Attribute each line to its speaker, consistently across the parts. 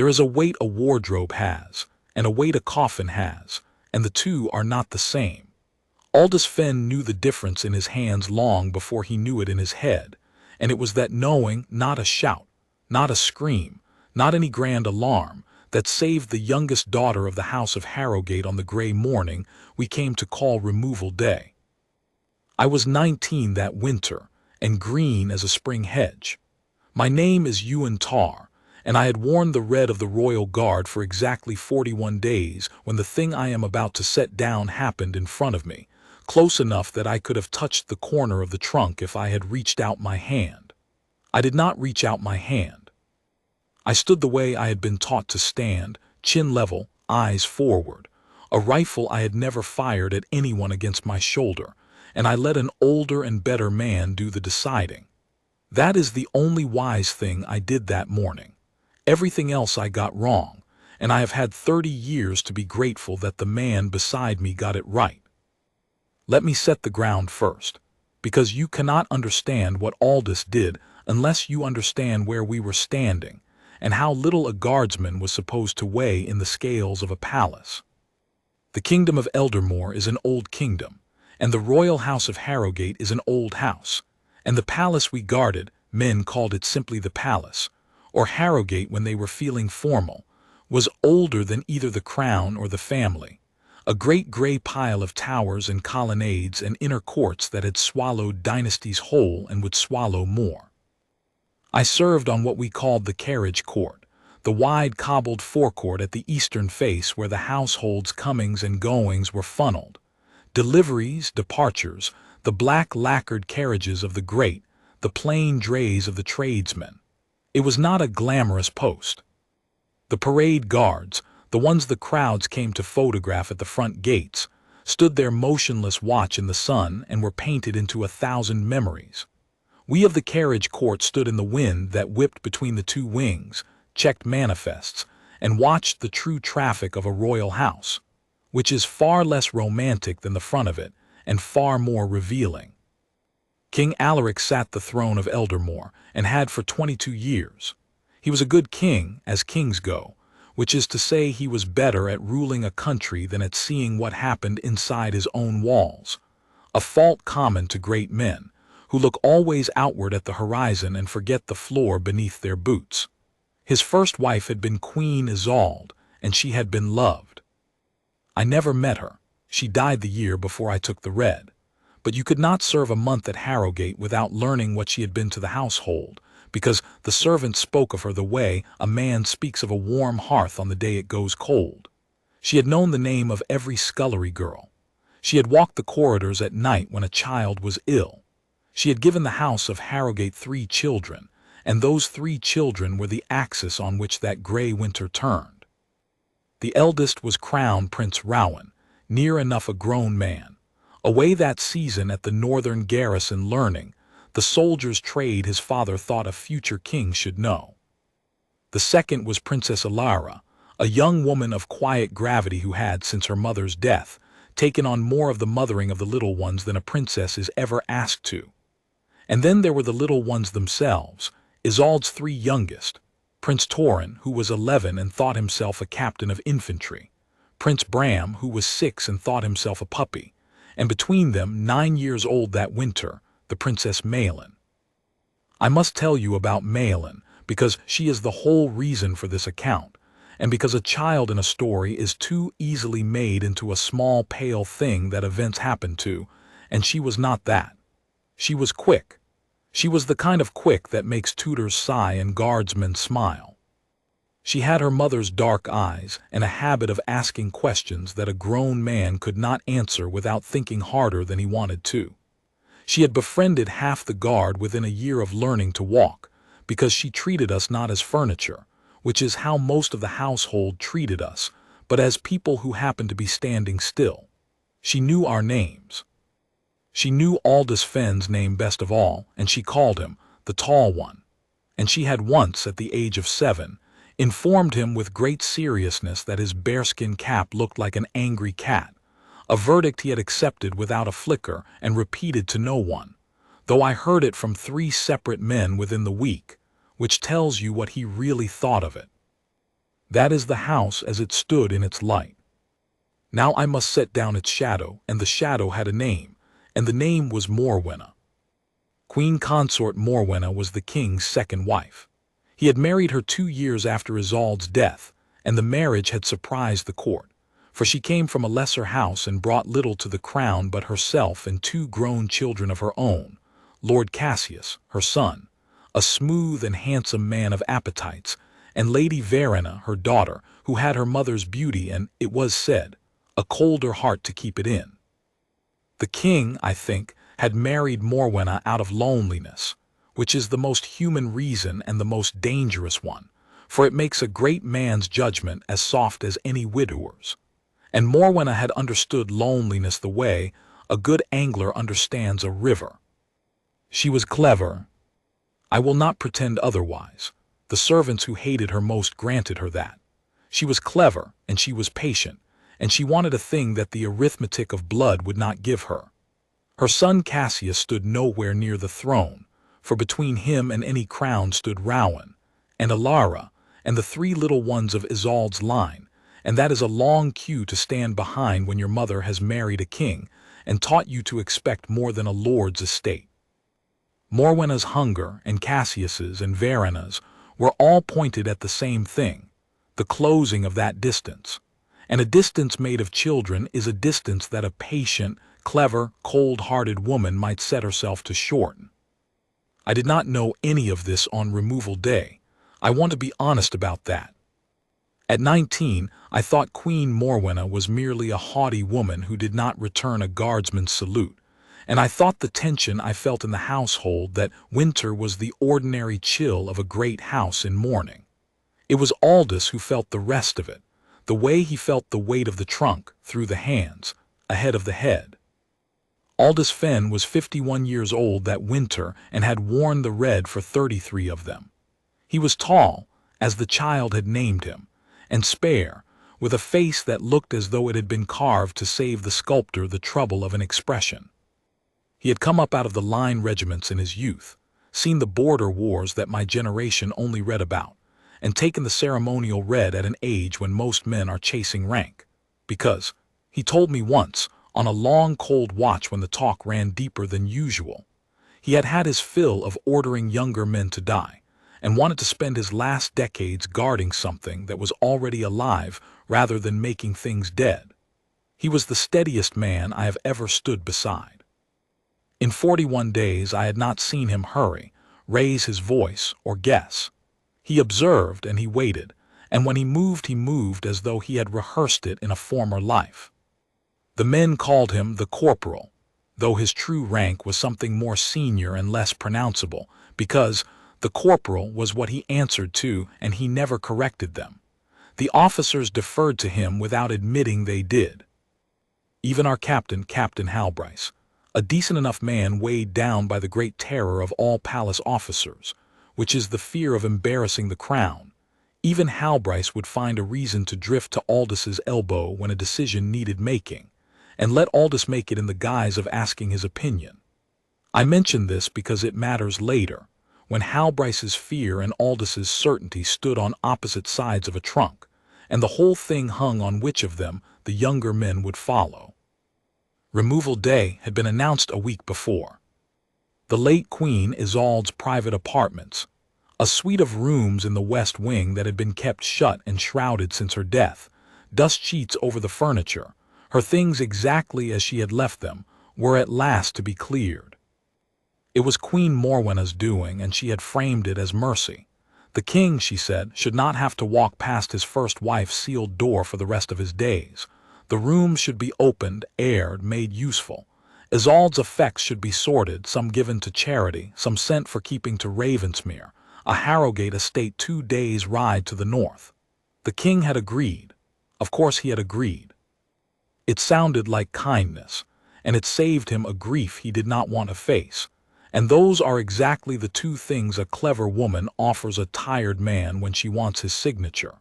Speaker 1: There is a weight a wardrobe has, and a weight a coffin has, and the two are not the same. Aldous Fenn knew the difference in his hands long before he knew it in his head, and it was that knowing, not a shout, not a scream, not any grand alarm, that saved the youngest daughter of the House of Harrogate on the gray morning we came to call Removal Day. I was 19 that winter, and green as a spring hedge. My name is Ewan Tarr, and I had worn the red of the Royal Guard for exactly 41 days when the thing I am about to set down happened in front of me, close enough that I could have touched the corner of the trunk if I had reached out my hand. I did not reach out my hand. I stood the way I had been taught to stand, chin level, eyes forward. A rifle I had never fired at anyone against my shoulder, and I let an older and better man do the deciding. That is the only wise thing I did that morning. Everything else I got wrong, and I have had 30 years to be grateful that the man beside me got it right. Let me set the ground first, because you cannot understand what Aldous did unless you understand where we were standing, and how little a guardsman was supposed to weigh in the scales of a palace. The kingdom of Eldermore is an old kingdom, and the royal house of Harrogate is an old house, and the palace we guarded, men called it simply the palace, or Harrogate when they were feeling formal, was older than either the crown or the family, a great gray pile of towers and colonnades and inner courts that had swallowed dynasties whole and would swallow more. I served on what we called the carriage-court, the wide cobbled forecourt at the eastern face where the household's comings and goings were funneled. Deliveries, departures, the black lacquered carriages of the great, the plain drays of the tradesmen. It was not a glamorous post. The parade guards, the ones the crowds came to photograph at the front gates, stood there motionless watch in the sun and were painted into 1,000 memories. We of the carriage court stood in the wind that whipped between the two wings, checked manifests, and watched the true traffic of a royal house, which is far less romantic than the front of it, and far more revealing. King Alaric sat the throne of Eldermore, and had for 22 years. He was a good king, as kings go, which is to say he was better at ruling a country than at seeing what happened inside his own walls, a fault common to great men, who look always outward at the horizon and forget the floor beneath their boots. His first wife had been Queen Isolde, and she had been loved. I never met her. She died the year before I took the red. But you could not serve a month at Harrogate without learning what she had been to the household, because the servants spoke of her the way a man speaks of a warm hearth on the day it goes cold. She had known the name of every scullery girl. She had walked the corridors at night when a child was ill. She had given the house of Harrogate 3 children, and those 3 children were the axis on which that gray winter turned. The eldest was Crown Prince Rowan, near enough a grown man, away that season at the northern garrison learning the soldier's trade his father thought a future king should know. The second was Princess Alara, a young woman of quiet gravity who had, since her mother's death, taken on more of the mothering of the little ones than a princess is ever asked to. And then there were the little ones themselves, Isolde's 3 youngest, Prince Torrin, who was 11 and thought himself a captain of infantry, Prince Bram, who was 6 and thought himself a puppy, and between them, 9 years old that winter, the Princess Maelin. I must tell you about Maelin, because she is the whole reason for this account, and because a child in a story is too easily made into a small pale thing that events happen to, and she was not that. She was quick. She was the kind of quick that makes tutors sigh and guardsmen smile. She had her mother's dark eyes and a habit of asking questions that a grown man could not answer without thinking harder than he wanted to. She had befriended half the guard within a year of learning to walk, because she treated us not as furniture, which is how most of the household treated us, but as people who happened to be standing still. She knew our names. She knew Aldous Fenn's name best of all, and she called him the Tall One. And she had once, at the age of 7, informed him with great seriousness that his bearskin cap looked like an angry cat, a verdict he had accepted without a flicker and repeated to no one, though I heard it from 3 separate men within the week, which tells you what he really thought of it. That is the house as it stood in its light. Now I must set down its shadow, and the shadow had a name, and the name was Morwenna. Queen Consort Morwenna was the king's second wife. He had married her 2 years after Isolde's death, and the marriage had surprised the court, for she came from a lesser house and brought little to the crown but herself and 2 grown children of her own, Lord Cassius, her son, a smooth and handsome man of appetites, and Lady Verena, her daughter, who had her mother's beauty and, it was said, a colder heart to keep it in. The king, I think, had married Morwenna out of loneliness, which is the most human reason and the most dangerous one, for it makes a great man's judgment as soft as any widower's. And Morwenna had understood loneliness the way a good angler understands a river. She was clever. I will not pretend otherwise. The servants who hated her most granted her that. She was clever, and she was patient, and she wanted a thing that the arithmetic of blood would not give her. Her son Cassius stood nowhere near the throne, for between him and any crown stood Rowan, and Alara, and the 3 little ones of Isolde's line, and that is a long queue to stand behind when your mother has married a king and taught you to expect more than a lord's estate. Morwenna's hunger and Cassius's and Verena's were all pointed at the same thing, the closing of that distance. And a distance made of children is a distance that a patient, clever, cold-hearted woman might set herself to shorten. I did not know any of this on removal day. I want to be honest about that. At 19, I thought Queen Morwenna was merely a haughty woman who did not return a guardsman's salute, and I thought the tension I felt in the household that winter was the ordinary chill of a great house in mourning. It was Aldous who felt the rest of it, the way he felt the weight of the trunk through the hands, ahead of the head. Aldous Fenn was 51 years old that winter and had worn the red for 33 of them. He was tall, as the child had named him, and spare, with a face that looked as though it had been carved to save the sculptor the trouble of an expression. He had come up out of the line regiments in his youth, seen the border wars that my generation only read about, and taken the ceremonial red at an age when most men are chasing rank, because, he told me once, on a long cold watch when the talk ran deeper than usual, he had had his fill of ordering younger men to die, and wanted to spend his last decades guarding something that was already alive rather than making things dead. He was the steadiest man I have ever stood beside. In 41 days I had not seen him hurry, raise his voice, or guess. He observed and he waited, and when he moved as though he had rehearsed it in a former life. The men called him the corporal, though his true rank was something more senior and less pronounceable, because the corporal was what he answered to, and he never corrected them. The officers deferred to him without admitting they did. Even our captain, Captain Halbrice, a decent enough man weighed down by the great terror of all palace officers, which is the fear of embarrassing the crown, even Halbrice would find a reason to drift to Aldous' elbow when a decision needed making, and let Aldous make it in the guise of asking his opinion. I mention this because it matters later, when Halbrice's fear and Aldous' certainty stood on opposite sides of a trunk, and the whole thing hung on which of them the younger men would follow. Removal day had been announced a week before. The late Queen Isolde's private apartments, a suite of rooms in the west wing that had been kept shut and shrouded since her death, dust sheets over the furniture, her things exactly as she had left them, were at last to be cleared. It was Queen Morwenna's doing, and she had framed it as mercy. The king, she said, should not have to walk past his first wife's sealed door for the rest of his days. The rooms should be opened, aired, made useful. Isolde's effects should be sorted, some given to charity, some sent for keeping to Ravensmere, a Harrogate estate 2 days' ride to the north. The king had agreed. Of course he had agreed. It sounded like kindness, and it saved him a grief he did not want to face. And those are exactly the 2 things a clever woman offers a tired man when she wants his signature.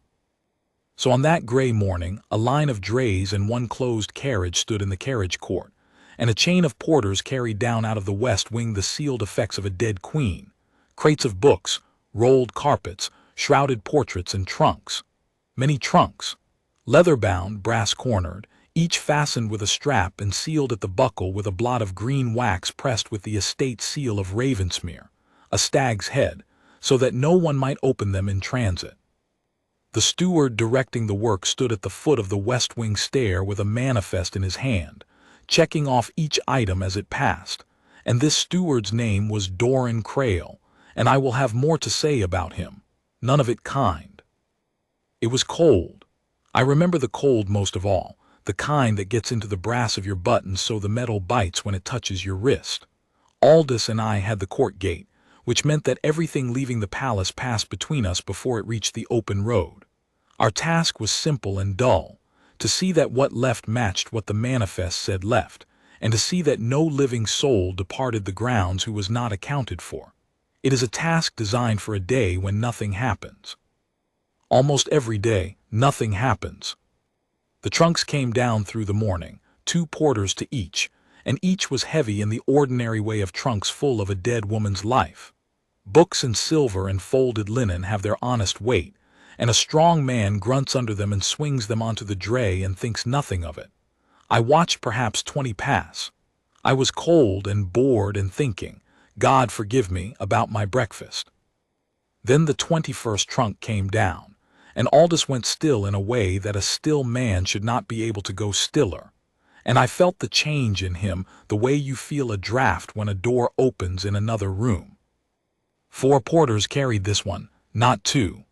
Speaker 1: So on that gray morning, a line of drays and 1 closed carriage stood in the carriage-court, and a chain of porters carried down out of the west wing the sealed effects of a dead queen, crates of books, rolled carpets, shrouded portraits and trunks. many trunks, leather-bound, brass-cornered, each fastened with a strap and sealed at the buckle with a blot of green wax pressed with the estate seal of Ravensmere, a stag's head, so that no one might open them in transit. The steward directing the work stood at the foot of the west wing stair with a manifest in his hand, checking off each item as it passed, and this steward's name was Doran Crail, and I will have more to say about him, none of it kind. It was cold. I remember the cold most of all, the kind that gets into the brass of your buttons so the metal bites when it touches your wrist. Aldous and I had the court gate, which meant that everything leaving the palace passed between us before it reached the open road. Our task was simple and dull, to see that what left matched what the manifest said left, and to see that no living soul departed the grounds who was not accounted for. It is a task designed for a day when nothing happens. Almost every day, nothing happens. The trunks came down through the morning, 2 porters to each, and each was heavy in the ordinary way of trunks full of a dead woman's life. Books and silver and folded linen have their honest weight, and a strong man grunts under them and swings them onto the dray and thinks nothing of it. I watched perhaps 20 pass. I was cold and bored and thinking, God forgive me, about my breakfast. Then the 21st trunk came down, and Aldous went still in a way that a still man should not be able to go stiller. And I felt the change in him the way you feel a draft when a door opens in another room. 4 porters carried this one, not 2.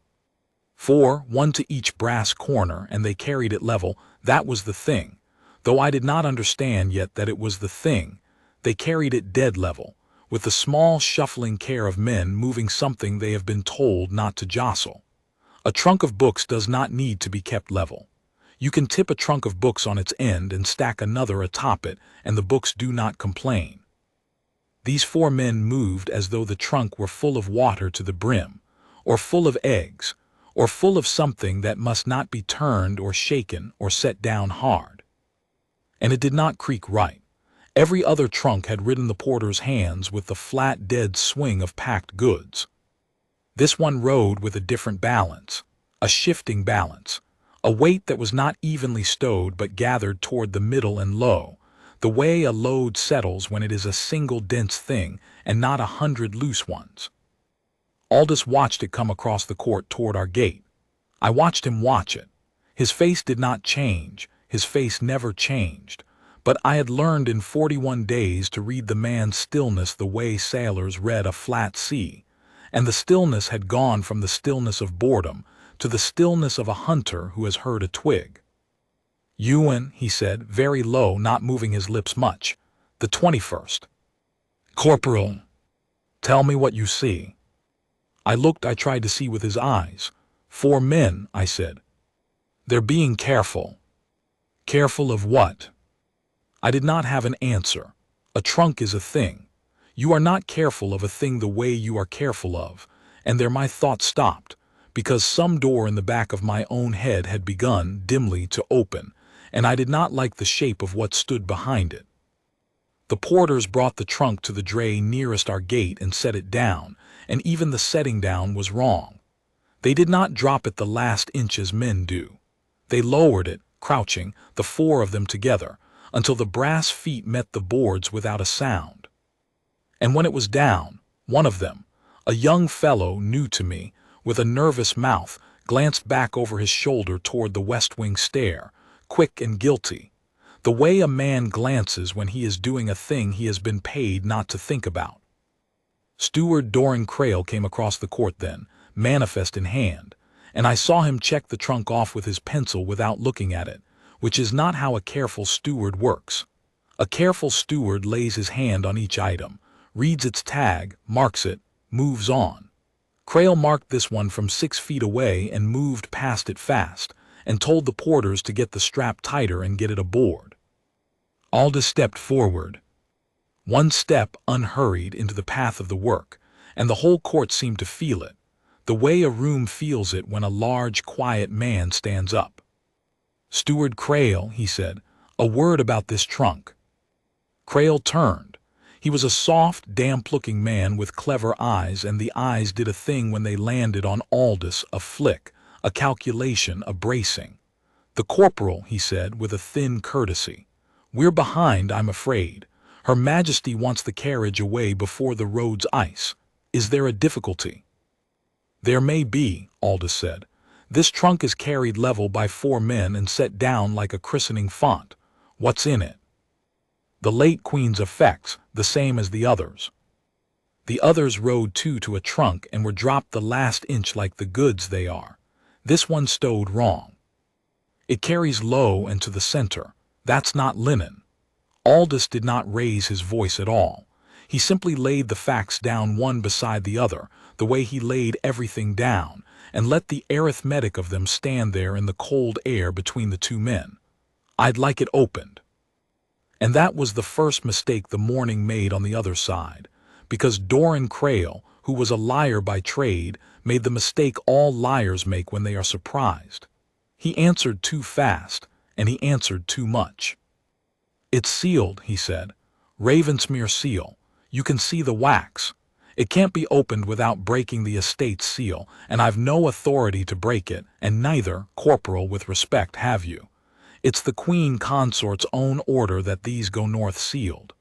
Speaker 1: 4, 1 to each brass corner, and they carried it level. That was the thing. Though I did not understand yet that it was the thing, they carried it dead level, with the small shuffling care of men moving something they have been told not to jostle. A trunk of books does not need to be kept level. You can tip a trunk of books on its end and stack another atop it, and the books do not complain. These 4 men moved as though the trunk were full of water to the brim, or full of eggs, or full of something that must not be turned or shaken or set down hard. And it did not creak right. Every other trunk had ridden the porter's hands with the flat, dead swing of packed goods. This one rode with a different balance, a shifting balance, a weight that was not evenly stowed but gathered toward the middle and low, the way a load settles when it is a single dense thing and not 100 loose ones. Aldous watched it come across the court toward our gate. I watched him watch it. His face did not change, his face never changed, but I had learned in 41 days to read the man's stillness the way sailors read a flat sea, and the stillness had gone from the stillness of boredom to the stillness of a hunter who has heard a twig. Ewan, he said, very low, not moving his lips much, the 21st. Corporal, tell me what you see. I looked. I tried to see with his eyes. 4 men, I said. They're being careful. Careful of what? I did not have an answer. A trunk is a thing. You are not careful of a thing the way you are careful of, and there my thought stopped, because some door in the back of my own head had begun, dimly, to open, and I did not like the shape of what stood behind it. The porters brought the trunk to the dray nearest our gate and set it down, and even the setting down was wrong. They did not drop it the last inch as men do. They lowered it, crouching, the 4 of them together, until the brass feet met the boards without a sound. And when it was down, one of them, a young fellow new to me, with a nervous mouth, glanced back over his shoulder toward the west wing stair, quick and guilty, the way a man glances when he is doing a thing he has been paid not to think about. Steward Doran Crail came across the court then, manifest in hand, and I saw him check the trunk off with his pencil without looking at it, which is not how a careful steward works. A careful steward lays his hand on each item, reads its tag, marks it, moves on. Crail marked this one from 6 feet away and moved past it fast, and told the porters to get the strap tighter and get it aboard. Aldous stepped forward. 1 step, unhurried, into the path of the work, and the whole court seemed to feel it, the way a room feels it when a large, quiet man stands up. Steward Crail, he said, a word about this trunk. Crail turned. He was a soft, damp-looking man with clever eyes, and the eyes did a thing when they landed on Aldous, a flick, a calculation, a bracing. "The corporal," he said with a thin courtesy. "We're behind, I'm afraid. Her Majesty wants the carriage away before the road's ice. Is there a difficulty?" "There may be," Aldous said. "This trunk is carried level by 4 men and set down like a christening font. What's in it?" "The late Queen's effects, the same as the others." "The others rode to a trunk and were dropped the last inch like the goods they are. This one stowed wrong. It carries low and to the center. That's not linen." Aldous did not raise his voice at all. He simply laid the facts down one beside the other, the way he laid everything down, and let the arithmetic of them stand there in the cold air between the 2 men. "I'd like it opened." And that was the first mistake the morning made on the other side, because Doran Crail, who was a liar by trade, made the mistake all liars make when they are surprised. He answered too fast, and he answered too much. "It's sealed," he said. "Ravensmere seal. You can see the wax. It can't be opened without breaking the estate's seal, and I've no authority to break it, and neither, Corporal, with respect, have you. It's the Queen Consort's own order that these go north sealed.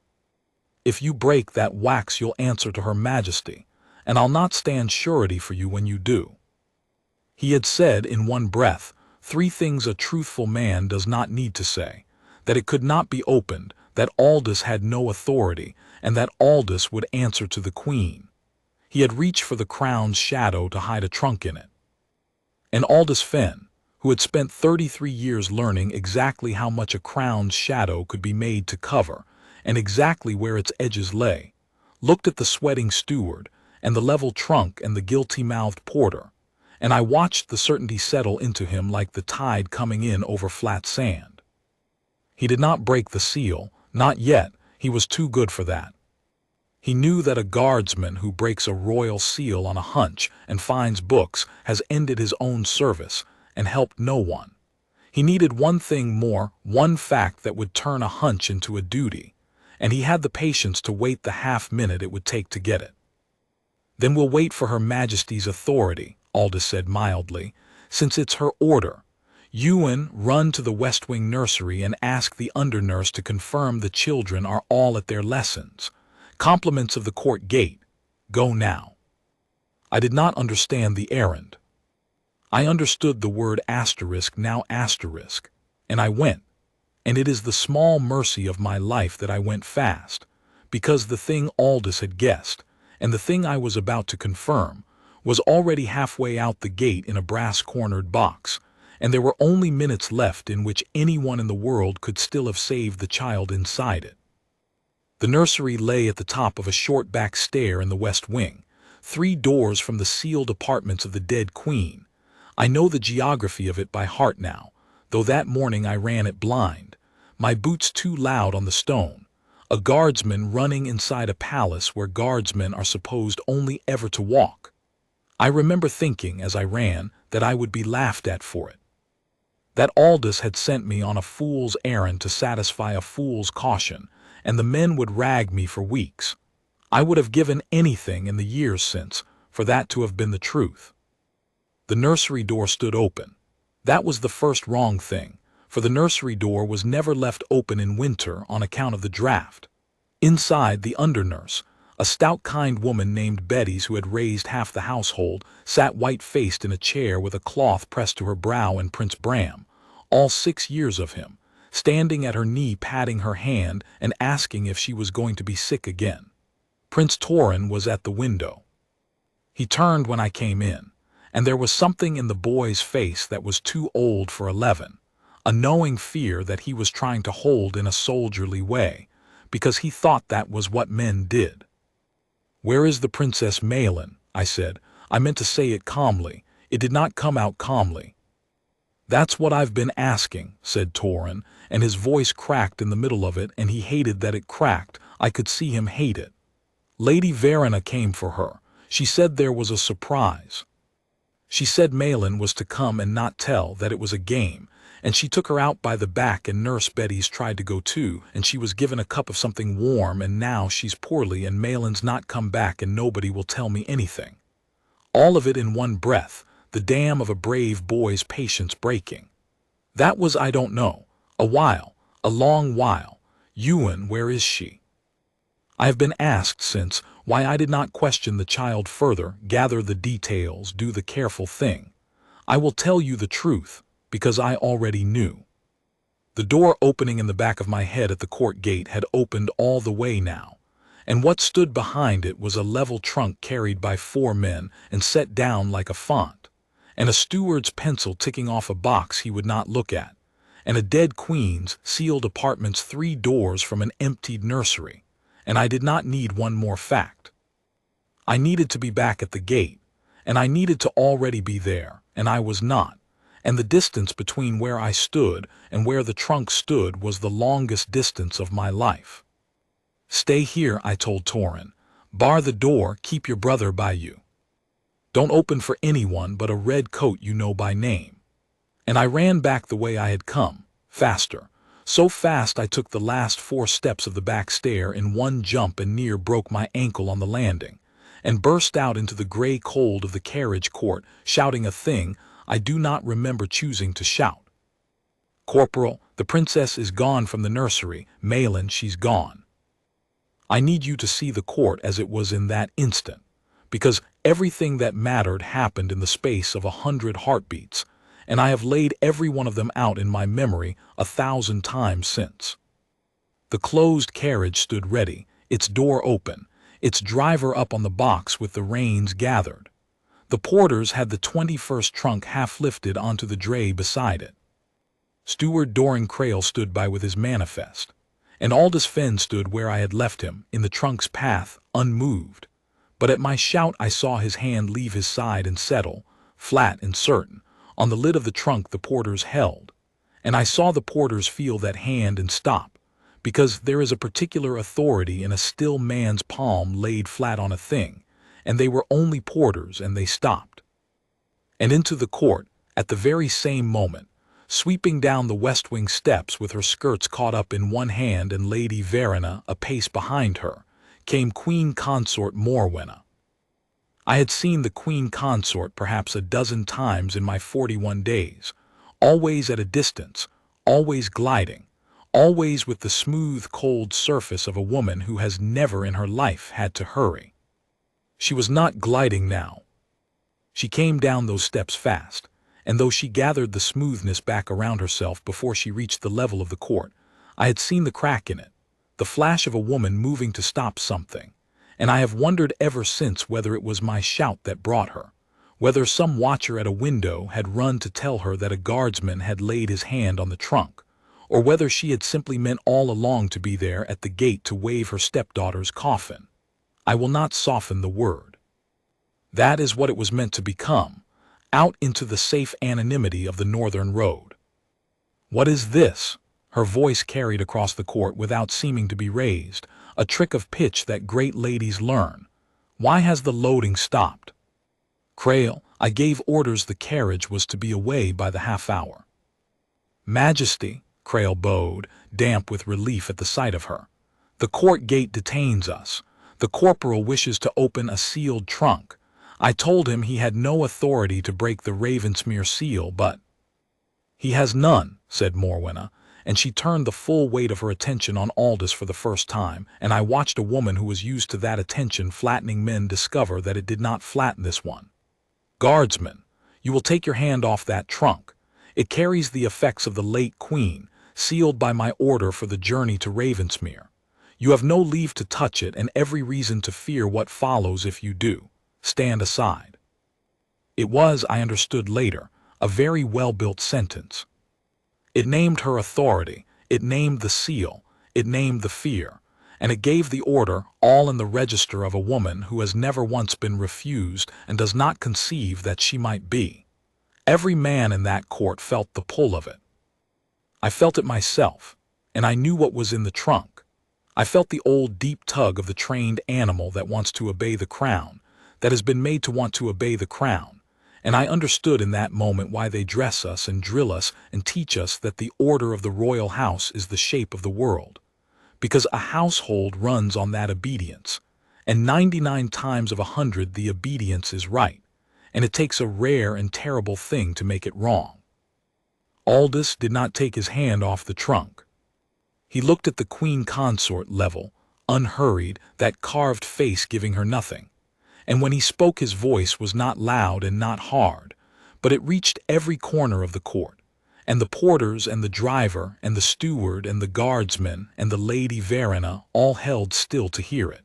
Speaker 1: If you break that wax you'll answer to Her Majesty, and I'll not stand surety for you when you do." He had said in one breath 3 things a truthful man does not need to say: that it could not be opened, that Aldous had no authority, and that Aldous would answer to the Queen. He had reached for the crown's shadow to hide a trunk in it. And Aldous Fenn, who had spent 33 years learning exactly how much a crown's shadow could be made to cover, and exactly where its edges lay, looked at the sweating steward, and the level trunk and the guilty-mouthed porter, and I watched the certainty settle into him like the tide coming in over flat sand. He did not break the seal, not yet. He was too good for that. He knew that a guardsman who breaks a royal seal on a hunch and finds books has ended his own service and helped no one. He needed one thing more, one fact that would turn a hunch into a duty, and he had the patience to wait the half-minute it would take to get it. "Then we'll wait for Her Majesty's authority," Aldous said mildly, "since it's her order. Ewan, run to the West Wing nursery and ask the under-nurse to confirm the children are all at their lessons. Compliments of the court gate. Go now." I did not understand the errand. I understood the word asterisk, now asterisk, and I went. And it is the small mercy of my life that I went fast, because the thing Aldous had guessed, and the thing I was about to confirm, was already halfway out the gate in a brass-cornered box, and there were only minutes left in which anyone in the world could still have saved the child inside it. The nursery lay at the top of a short back stair in the West Wing, 3 doors from the sealed apartments of the dead Queen. I know the geography of it by heart now, though that morning I ran it blind, my boots too loud on the stone, a guardsman running inside a palace where guardsmen are supposed only ever to walk. I remember thinking, as I ran, that I would be laughed at for it. That Aldous had sent me on a fool's errand to satisfy a fool's caution, and the men would rag me for weeks. I would have given anything in the years since for that to have been the truth. The nursery door stood open. That was the first wrong thing, for the nursery door was never left open in winter on account of the draft. Inside, the under-nurse, a stout kind woman named Betty's who had raised half the household, sat white-faced in a chair with a cloth pressed to her brow, and Prince Bram, all 6 years of him, standing at her knee patting her hand and asking if she was going to be sick again. Prince Torin was at the window. He turned when I came in, and there was something in the boy's face that was too old for 11, a knowing fear that he was trying to hold in a soldierly way, because he thought that was what men did. "Where is the Princess Malin?" I said. I meant to say it calmly. It did not come out calmly. "That's what I've been asking," said Torin, and his voice cracked in the middle of it, and he hated that it cracked. I could see him hate it. "Lady Verena came for her. She said there was a surprise. She said Malin was to come and not tell, that it was a game, and she took her out by the back, and Nurse Betty's tried to go too, and she was given a cup of something warm, and now she's poorly, and Malin's not come back, and nobody will tell me anything." All of it in one breath, the dam of a brave boy's patience breaking. That was, I don't know, a long while. Ewan, where is she? I have been asked since why I did not question the child further, gather the details, do the careful thing. I will tell you the truth, because I already knew. The door opening in the back of my head at the court gate had opened all the way now, and what stood behind it was a level trunk carried by 4 men and set down like a font, and a steward's pencil ticking off a box he would not look at, and a dead queen's sealed apartment's 3 doors from an emptied nursery, and I did not need one more fact. I needed to be back at the gate, and I needed to already be there, and I was not, and the distance between where I stood and where the trunk stood was the longest distance of my life. Stay here, I told Torin. Bar the door, keep your brother by you. Don't open for anyone but a red coat you know by name. And I ran back the way I had come, faster. So fast I took the last 4 steps of the back stair in one jump and near broke my ankle on the landing, and burst out into the gray cold of the carriage court, shouting a thing I do not remember choosing to shout. Corporal, the princess is gone from the nursery. Malin, she's gone. I need you to see the court as it was in that instant, because everything that mattered happened in the space of 100 heartbeats, and I have laid every one of them out in my memory 1,000 times since. The closed carriage stood ready, its door open, its driver up on the box with the reins gathered. The porters had the 21st trunk half lifted onto the dray beside it. Steward Doran Crail stood by with his manifest, and Aldous Fenn stood where I had left him, in the trunk's path, unmoved. But at my shout I saw his hand leave his side and settle, flat and certain, on the lid of the trunk the porters held, and I saw the porters feel that hand and stop, because there is a particular authority in a still man's palm laid flat on a thing, and they were only porters, and they stopped. And into the court, at the very same moment, sweeping down the west wing steps with her skirts caught up in one hand and Lady Verena a pace behind her, came Queen Consort Morwenna. I had seen the Queen Consort perhaps a dozen times in my 41 days, always at a distance, always gliding, always with the smooth, cold surface of a woman who has never in her life had to hurry. She was not gliding now. She came down those steps fast, and though she gathered the smoothness back around herself before she reached the level of the court, I had seen the crack in it, the flash of a woman moving to stop something, and I have wondered ever since whether it was my shout that brought her, whether some watcher at a window had run to tell her that a guardsman had laid his hand on the trunk, or whether she had simply meant all along to be there at the gate to wave her stepdaughter's coffin. I will not soften the word. That is what it was meant to become, out into the safe anonymity of the northern road. What is this? Her voice carried across the court without seeming to be raised, a trick of pitch that great ladies learn. Why has the loading stopped? Crail, I gave orders the carriage was to be away by the half-hour. Majesty, Crail bowed, damp with relief at the sight of her. The court gate detains us. The corporal wishes to open a sealed trunk. I told him he had no authority to break the Ravensmere seal, but— He has none, said Morwenna, and she turned the full weight of her attention on Aldous for the first time, and I watched a woman who was used to that attention flattening men discover that it did not flatten this one. Guardsman, you will take your hand off that trunk. It carries the effects of the late Queen, sealed by my order for the journey to Ravensmere. You have no leave to touch it and every reason to fear what follows if you do. Stand aside. It was, I understood later, a very well-built sentence. It named her authority, it named the seal, it named the fear, and it gave the order, all in the register of a woman who has never once been refused and does not conceive that she might be. Every man in that court felt the pull of it. I felt it myself, and I knew what was in the trunk. I felt the old deep tug of the trained animal that wants to obey the crown, that has been made to want to obey the crown, and I understood in that moment why they dress us and drill us and teach us that the order of the royal house is the shape of the world, because a household runs on that obedience, and 99 times of 100 the obedience is right, and it takes a rare and terrible thing to make it wrong. Aldous did not take his hand off the trunk. He looked at the Queen Consort level, unhurried, that carved face giving her nothing. And when he spoke, his voice was not loud and not hard, but it reached every corner of the court, and the porters and the driver and the steward and the guardsman and the Lady Verena all held still to hear it.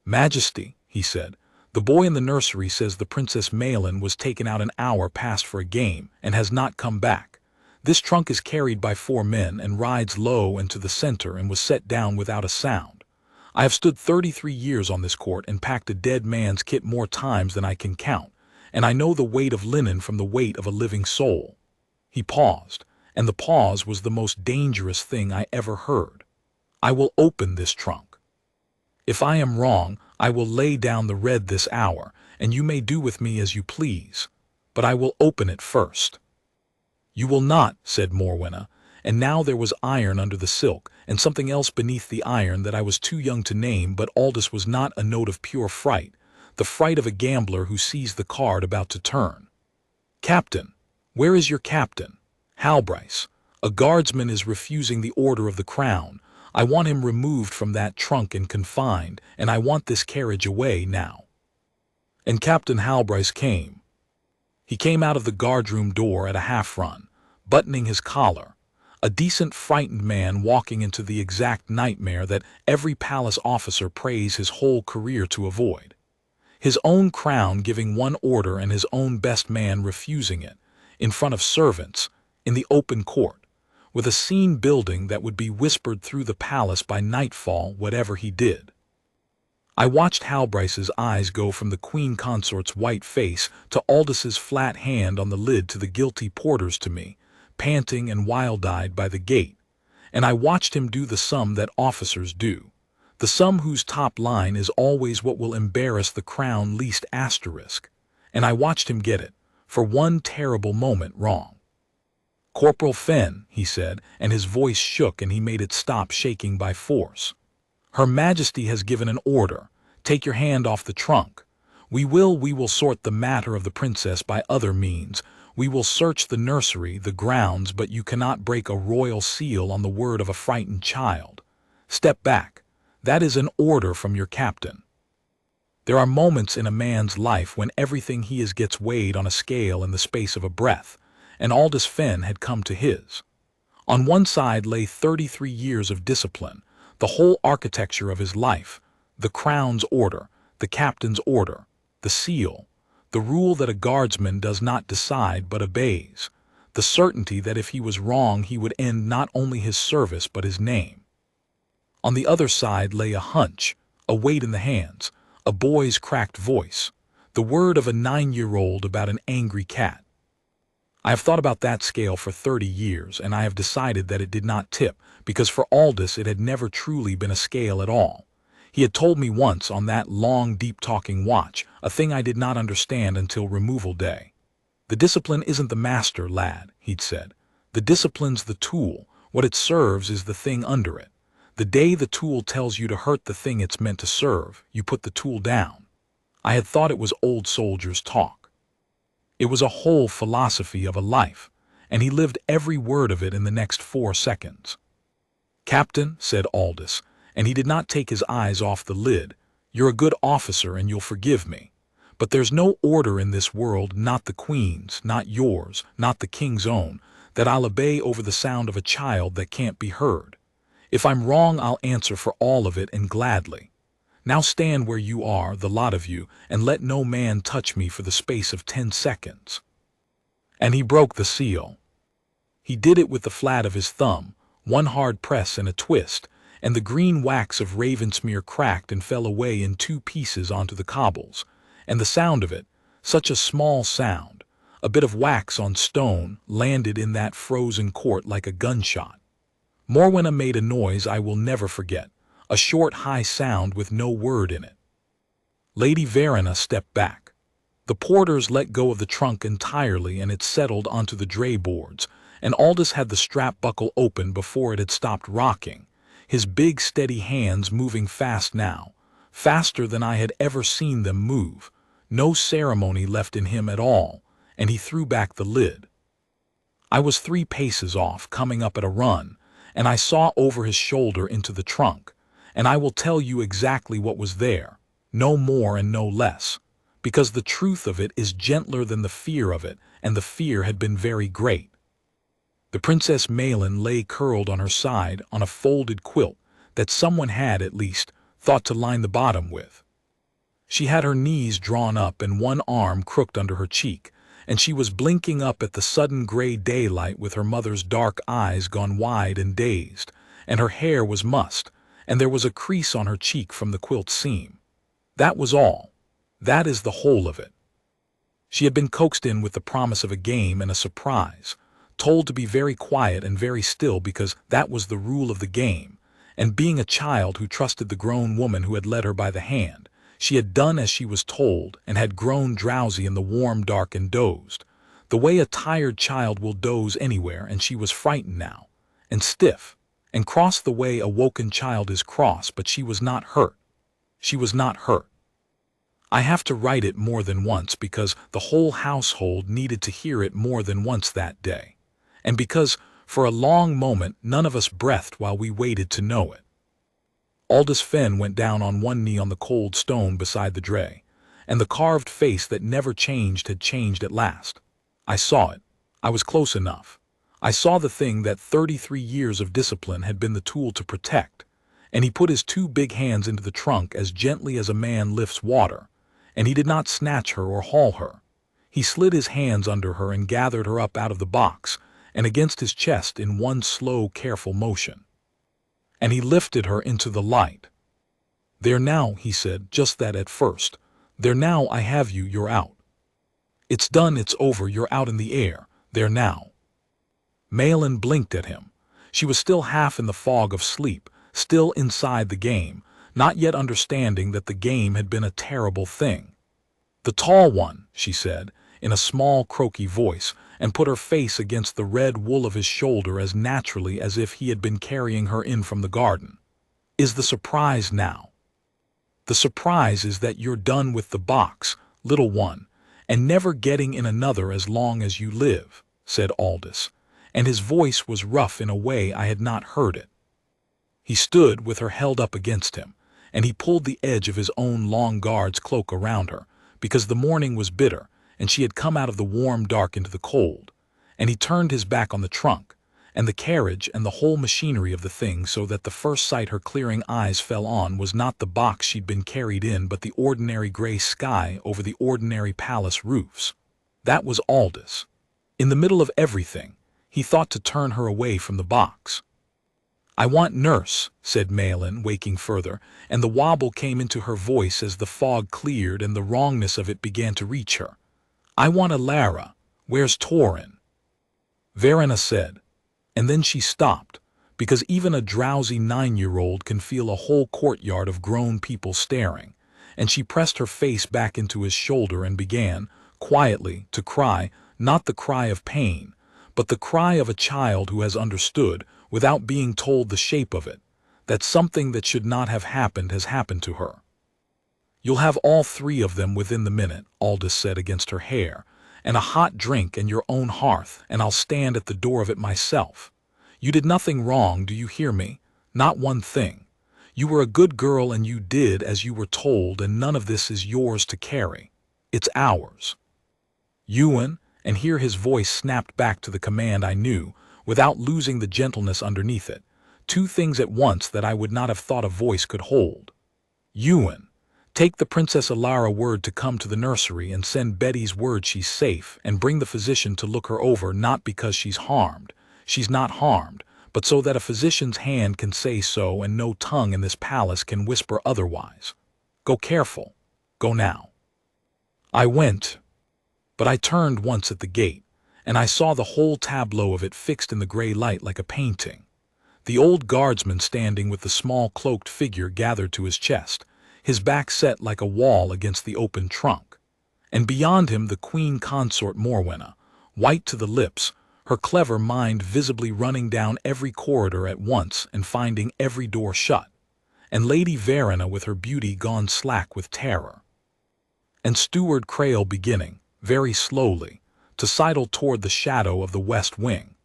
Speaker 1: "Majesty," he said, "the boy in the nursery says the Princess Malin was taken out an hour past for a game and has not come back. This trunk is carried by 4 men and rides low and to the center and was set down without a sound. I have stood 33 years on this court and packed a dead man's kit more times than I can count, and I know the weight of linen from the weight of a living soul." He paused, and the pause was the most dangerous thing I ever heard. "I will open this trunk. If I am wrong, I will lay down the red this hour, and you may do with me as you please. But I will open it first." "You will not," said Morwenna, and now there was iron under the silk, and something else beneath the iron that I was too young to name, but Aldous was not a note of pure fright, the fright of a gambler who sees the card about to turn. "Captain, where is your captain? Halbryce. A guardsman is refusing the order of the crown. I want him removed from that trunk and confined, and I want this carriage away now." And Captain Halbryce came. He came out of the guardroom door at a half-run, buttoning his collar, a decent frightened man walking into the exact nightmare that every palace officer prays his whole career to avoid. His own crown giving one order and his own best man refusing it, in front of servants, in the open court, with a scene building that would be whispered through the palace by nightfall whatever he did. I watched Halbryce's eyes go from the Queen Consort's white face to Aldous' flat hand on the lid to the guilty porters to me, panting and wild-eyed by the gate, and I watched him do the sum that officers do, the sum whose top line is always what will embarrass the crown least asterisk, and I watched him get it, for one terrible moment, wrong. "Corporal Fenn," he said, and his voice shook and he made it stop shaking by force. "Her Majesty has given an order. Take your hand off the trunk. We will sort the matter of the princess by other means. We will search the nursery, the grounds, but you cannot break a royal seal on the word of a frightened child. Step back. That is an order from your captain." There are moments in a man's life when everything he is gets weighed on a scale in the space of a breath, and Aldous Fenn had come to his. On one side lay 33 years of discipline, the whole architecture of his life, the crown's order, the captain's order, the seal, the rule that a guardsman does not decide but obeys, the certainty that if he was wrong he would end not only his service but his name. On the other side lay a hunch, a weight in the hands, a boy's cracked voice, the word of a 9-year-old about an angry cat. I have thought about that scale for 30 years, and I have decided that it did not tip, because for Aldous it had never truly been a scale at all. He had told me once on that long, deep-talking watch, a thing I did not understand until removal day. "The discipline isn't the master, lad," he'd said. "The discipline's the tool. What it serves is the thing under it. The day the tool tells you to hurt the thing it's meant to serve, you put the tool down." I had thought it was old soldiers' talk. It was a whole philosophy of a life, and he lived every word of it in the next 4 seconds. "Captain," said Aldous, and he did not take his eyes off the lid, "you're a good officer and you'll forgive me. But there's no order in this world, not the Queen's, not yours, not the King's own, that I'll obey over the sound of a child that can't be heard. If I'm wrong, I'll answer for all of it, and gladly. Now stand where you are, the lot of you, and let no man touch me for the space of 10 seconds. And he broke the seal. He did it with the flat of his thumb, one hard press and a twist, and the green wax of Ravensmere cracked and fell away in 2 pieces onto the cobbles, and the sound of it, such a small sound, a bit of wax on stone, landed in that frozen court like a gunshot. Morwenna made a noise I will never forget, a short high sound with no word in it. Lady Verena stepped back. The porters let go of the trunk entirely and it settled onto the dray boards, and Aldous had the strap buckle open before it had stopped rocking, his big steady hands moving fast now, faster than I had ever seen them move, no ceremony left in him at all, and he threw back the lid. I was 3 paces off, coming up at a run, and I saw over his shoulder into the trunk, and I will tell you exactly what was there, no more and no less, because the truth of it is gentler than the fear of it, and the fear had been very great. The Princess Malin lay curled on her side on a folded quilt that someone had, at least, thought to line the bottom with. She had her knees drawn up and one arm crooked under her cheek, and she was blinking up at the sudden gray daylight with her mother's dark eyes gone wide and dazed, and her hair was mussed, and there was a crease on her cheek from the quilt seam. That was all. That is the whole of it. She had been coaxed in with the promise of a game and a surprise, told to be very quiet and very still because that was the rule of the game, and being a child who trusted the grown woman who had led her by the hand, she had done as she was told and had grown drowsy in the warm dark and dozed, the way a tired child will doze anywhere, and she was frightened now, and stiff, and crossed the way a woken child is cross, but she was not hurt. She was not hurt. I have to write it more than once because the whole household needed to hear it more than once that day, and because for a long moment none of us breathed while we waited to know it. Aldous Fenn went down on one knee on the cold stone beside the dray, and the carved face that never changed had changed at last. I saw it. I was close enough. I saw the thing that 33 years of discipline had been the tool to protect, and he put his 2 big hands into the trunk as gently as a man lifts water, and he did not snatch her or haul her. He slid his hands under her and gathered her up out of the box and against his chest in one slow, careful motion. And he lifted her into the light. "There now," he said, just that at first. "There now, I have you, you're out. It's done, it's over, you're out in the air. There now." Malin blinked at him. She was still half in the fog of sleep, still inside the game, not yet understanding that the game had been a terrible thing. "The tall one," she said, in a small, croaky voice, and put her face against the red wool of his shoulder as naturally as if he had been carrying her in from the garden, "is the surprise now. The surprise is that you're done with the box, little one, and never getting in another as long as you live," said Aldous, and his voice was rough in a way I had not heard it. He stood with her held up against him, and he pulled the edge of his own long guard's cloak around her, because the morning was bitter, and she had come out of the warm dark into the cold, and he turned his back on the trunk, and the carriage and the whole machinery of the thing, so that the first sight her clearing eyes fell on was not the box she'd been carried in, but the ordinary gray sky over the ordinary palace roofs. That was Aldous. In the middle of everything, he thought to turn her away from the box. "I want nurse," said Malin, waking further, and the wobble came into her voice as the fog cleared and the wrongness of it began to reach her. "I want a Lara. Where's Torin?" Verena said, and then she stopped, because even a drowsy 9-year-old can feel a whole courtyard of grown people staring, and she pressed her face back into his shoulder and began, quietly, to cry, not the cry of pain, but the cry of a child who has understood, without being told the shape of it, that something that should not have happened has happened to her. "You'll have all 3 of them within the minute," Aldous said against her hair, "and a hot drink and your own hearth, and I'll stand at the door of it myself. You did nothing wrong, do you hear me? Not one thing. You were a good girl and you did as you were told, and none of this is yours to carry. It's ours. Ewan," and here his voice snapped back to the command I knew, without losing the gentleness underneath it, 2 things at once that I would not have thought a voice could hold. "Ewan, take the Princess Alara word to come to the nursery, and send Betty's word she's safe, and bring the physician to look her over, not because she's harmed. She's not harmed, but so that a physician's hand can say so and no tongue in this palace can whisper otherwise. Go careful. Go now." I went, but I turned once at the gate, and I saw the whole tableau of it fixed in the gray light like a painting. The old guardsman standing with the small cloaked figure gathered to his chest, his back set like a wall against the open trunk, and beyond him the Queen Consort Morwenna, white to the lips, her clever mind visibly running down every corridor at once and finding every door shut, and Lady Verena with her beauty gone slack with terror. and Steward Crail beginning, very slowly, to sidle toward the shadow of the west wing,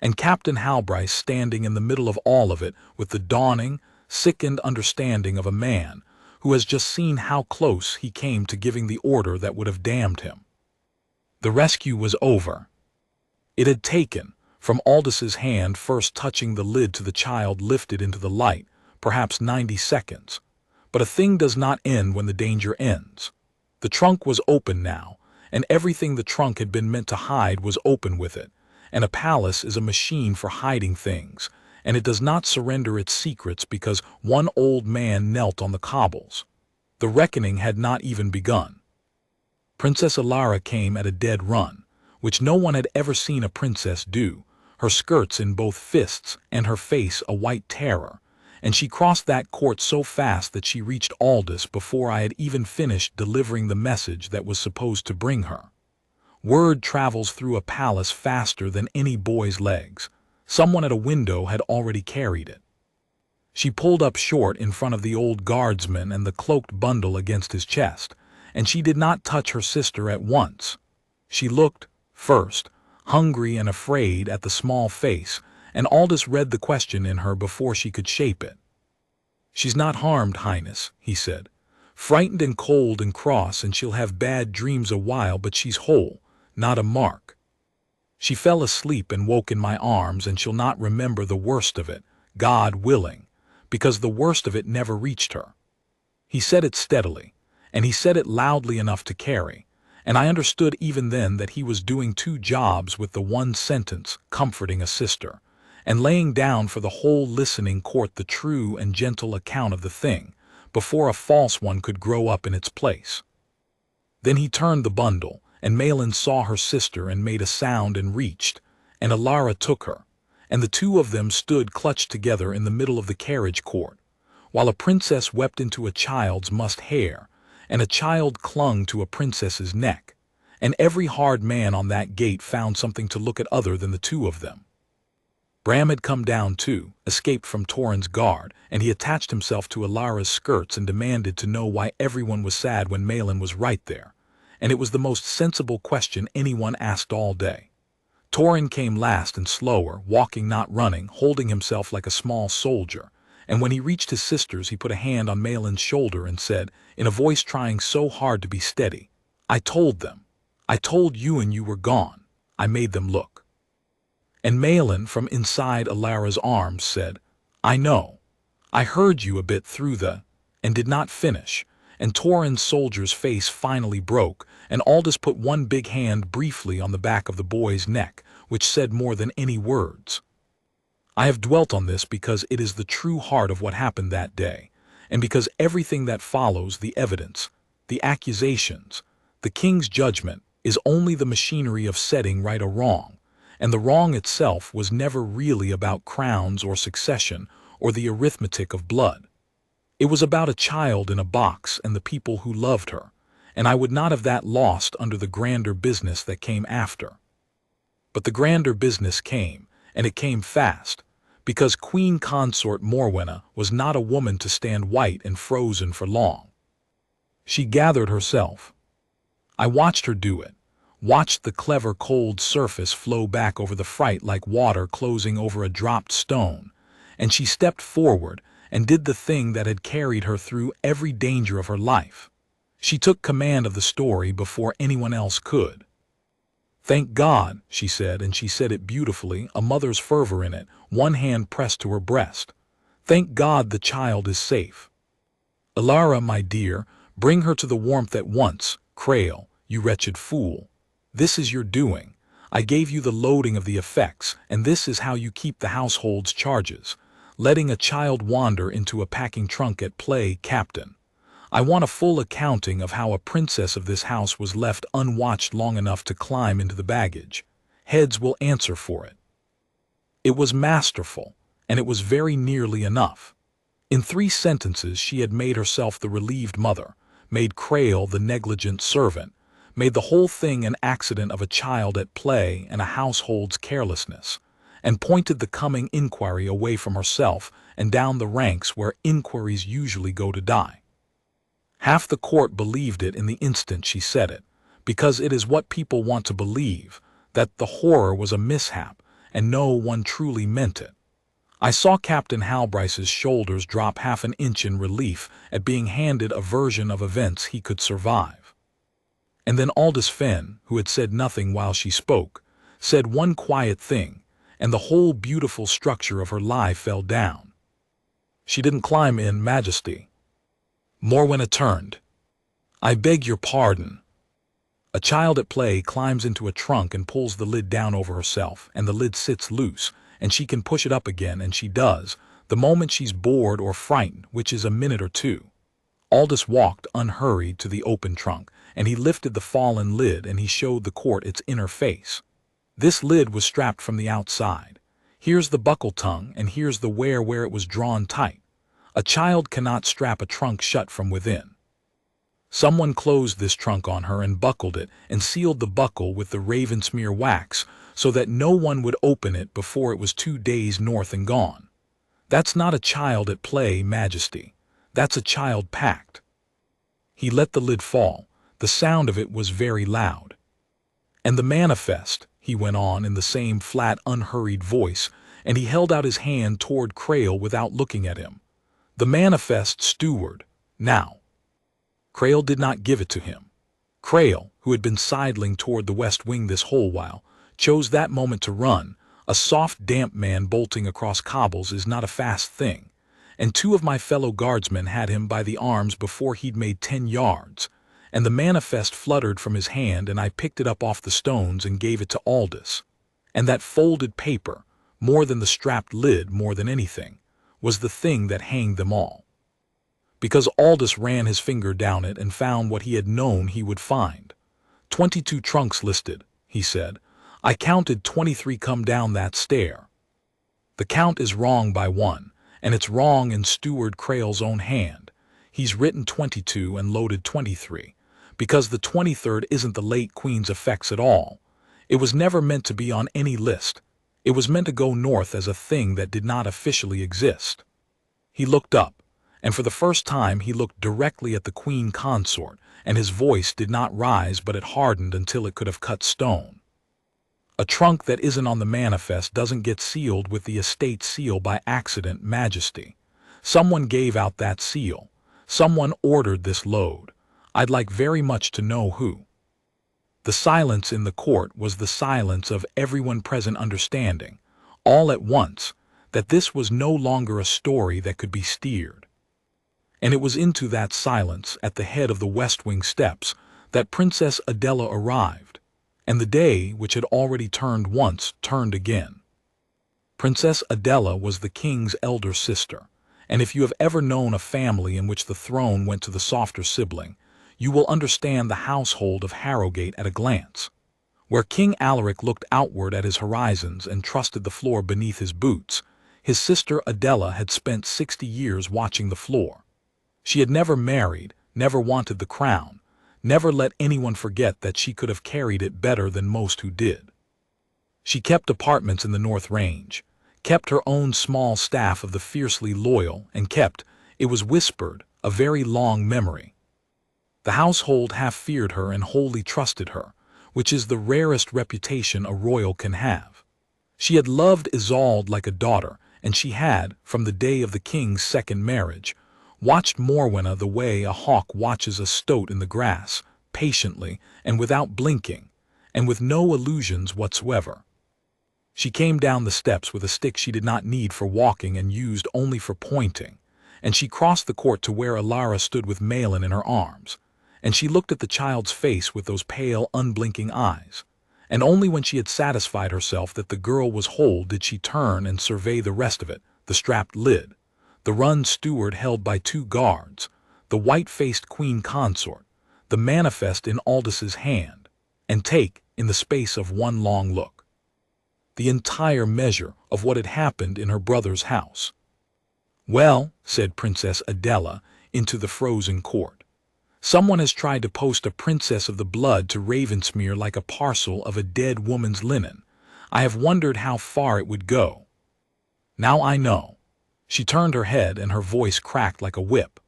Speaker 1: and Captain Halbrice standing in the middle of all of it with the dawning, sickened understanding of a man who has just seen how close he came to giving the order that would have damned him. The rescue was over. It had taken, from Aldous' hand first touching the lid to the child lifted into the light, perhaps 90 seconds. But a thing does not end when the danger ends. The trunk was open now, and everything the trunk had been meant to hide was open with it, and a palace is a machine for hiding things, and it does not surrender its secrets because one old man knelt on the cobbles. The reckoning had not even begun. Princess Alara came at a dead run, which no one had ever seen a princess do, her skirts in both fists and her face a white terror, and she crossed that court so fast that she reached Aldous before I had even finished delivering the message that was supposed to bring her. Word travels through a palace faster than any boy's legs. Someone at a window had already carried it. She pulled up short in front of the old guardsman and the cloaked bundle against his chest, and she did not touch her sister at once. She looked, first, hungry and afraid at the small face, and Aldous read the question in her before she could shape it. "She's not harmed, Highness," he said. "Frightened and cold and cross, and she'll have bad dreams a while, but she's whole, not a mark. She fell asleep and woke in my arms, and she'll not remember the worst of it, God willing, because the worst of it never reached her." He said it steadily, and he said it loudly enough to carry, and I understood even then that he was doing two jobs with the one sentence, comforting a sister, and laying down for the whole listening court the true and gentle account of the thing, before a false one could grow up in its place. Then he turned the bundle, and Malin saw her sister and made a sound and reached, and Alara took her, and the two of them stood clutched together in the middle of the carriage court, while a princess wept into a child's mussed hair, and a child clung to a princess's neck, and every hard man on that gate found something to look at other than the two of them. Bram had come down too, escaped from Torrin's guard, and he attached himself to Alara's skirts and demanded to know why everyone was sad when Malin was right there, and it was the most sensible question anyone asked all day. Torrin came last and slower, walking not running, holding himself like a small soldier, and when he reached his sisters he put a hand on Malin's shoulder and said, in a voice trying so hard to be steady, "I told them. I told you and you were gone. I made them look." And Malin, from inside Alara's arms, said, "I know. I heard you a bit through the—" and did not finish, and Torrin's soldier's face finally broke, and Aldous put one big hand briefly on the back of the boy's neck, which said more than any words. I have dwelt on this because it is the true heart of what happened that day, and because everything that follows, the evidence, the accusations, the king's judgment, is only the machinery of setting right a wrong, and the wrong itself was never really about crowns or succession or the arithmetic of blood. It was about a child in a box and the people who loved her, and I would not have that lost under the grander business that came after. But the grander business came, and it came fast, because Queen Consort Morwenna was not a woman to stand white and frozen for long. She gathered herself. I watched her do it, watched the clever cold surface flow back over the fright like water closing over a dropped stone, and she stepped forward and did the thing that had carried her through every danger of her life. She took command of the story before anyone else could. "Thank God," she said, and she said it beautifully, a mother's fervor in it, one hand pressed to her breast. "Thank God the child is safe. Alara, my dear, bring her to the warmth at once. Crail, you wretched fool. This is your doing. I gave you the loading of the effects, and this is how you keep the household's charges. Letting a child wander into a packing trunk at play, Captain. I want a full accounting of how a princess of this house was left unwatched long enough to climb into the baggage. Heads will answer for it." It was masterful, and it was very nearly enough. In 3 sentences she had made herself the relieved mother, made Crail the negligent servant, made the whole thing an accident of a child at play and a household's carelessness, and pointed the coming inquiry away from herself and down the ranks where inquiries usually go to die. Half the court believed it in the instant she said it, because it is what people want to believe, that the horror was a mishap, and no one truly meant it. I saw Captain Halbrice's shoulders drop half an inch in relief at being handed a version of events he could survive. And then Aldous Fenn, who had said nothing while she spoke, said one quiet thing, and the whole beautiful structure of her lie fell down. She didn't climb in, Majesty. Morwenna turned. I beg your pardon. A child at play climbs into a trunk and pulls the lid down over herself, and the lid sits loose, and she can push it up again, and she does, the moment she's bored or frightened, which is a minute or two. Aldous walked unhurried to the open trunk, and he lifted the fallen lid and he showed the court its inner face. This lid was strapped from the outside. Here's the buckle tongue, and here's the where it was drawn tight. A child cannot strap a trunk shut from within. Someone closed this trunk on her and buckled it and sealed the buckle with the Ravensmere wax so that no one would open it before it was 2 days north and gone. That's not a child at play, Majesty. That's a child packed. He let the lid fall. The sound of it was very loud. And the manifest, he went on in the same flat, unhurried voice, and he held out his hand toward Crail without looking at him. The manifest, steward, now. Crail did not give it to him. Crail, who had been sidling toward the west wing this whole while, chose that moment to run. A soft, damp man bolting across cobbles is not a fast thing, and 2 of my fellow guardsmen had him by the arms before he'd made 10 yards, and the manifest fluttered from his hand, and I picked it up off the stones and gave it to Aldous. And that folded paper, more than the strapped lid, more than anything, was the thing that hanged them all. Because Aldous ran his finger down it and found what he had known he would find. 22 trunks listed, he said. I counted 23 come down that stair. The count is wrong by 1, and it's wrong in Steward Crail's own hand. He's written 22 and loaded 23, because the 23rd isn't the late Queen's effects at all. It was never meant to be on any list. It was meant to go north as a thing that did not officially exist. He looked up, and for the first time he looked directly at the Queen Consort, and his voice did not rise, but it hardened until it could have cut stone. A trunk that isn't on the manifest doesn't get sealed with the estate seal by accident, Majesty. Someone gave out that seal. Someone ordered this load. I'd like very much to know who. The silence in the court was the silence of everyone present understanding, all at once, that this was no longer a story that could be steered. And it was into that silence, at the head of the West Wing steps, that Princess Adela arrived, and the day which had already turned once turned again. Princess Adela was the king's elder sister, and if you have ever known a family in which the throne went to the softer sibling, you will understand the household of Harrogate at a glance. Where King Alaric looked outward at his horizons and trusted the floor beneath his boots, his sister Adela had spent 60 years watching the floor. She had never married, never wanted the crown, never let anyone forget that she could have carried it better than most who did. She kept apartments in the North Range, kept her own small staff of the fiercely loyal, and kept, it was whispered, a very long memory. The household half feared her and wholly trusted her, which is the rarest reputation a royal can have. She had loved Isolde like a daughter, and she had, from the day of the king's second marriage, watched Morwenna the way a hawk watches a stoat in the grass, patiently and without blinking, and with no illusions whatsoever. She came down the steps with a stick she did not need for walking and used only for pointing, and she crossed the court to where Alara stood with Malin in her arms, and she looked at the child's face with those pale, unblinking eyes, and only when she had satisfied herself that the girl was whole did she turn and survey the rest of it, the strapped lid, the run steward held by 2 guards, the white-faced Queen Consort, the manifest in Aldous' hand, and take, in the space of one long look, the entire measure of what had happened in her brother's house. "Well," said Princess Adela into the frozen court, "someone has tried to post a princess of the blood to Ravensmere like a parcel of a dead woman's linen. I have wondered how far it would go. Now I know." She turned her head and her voice cracked like a whip.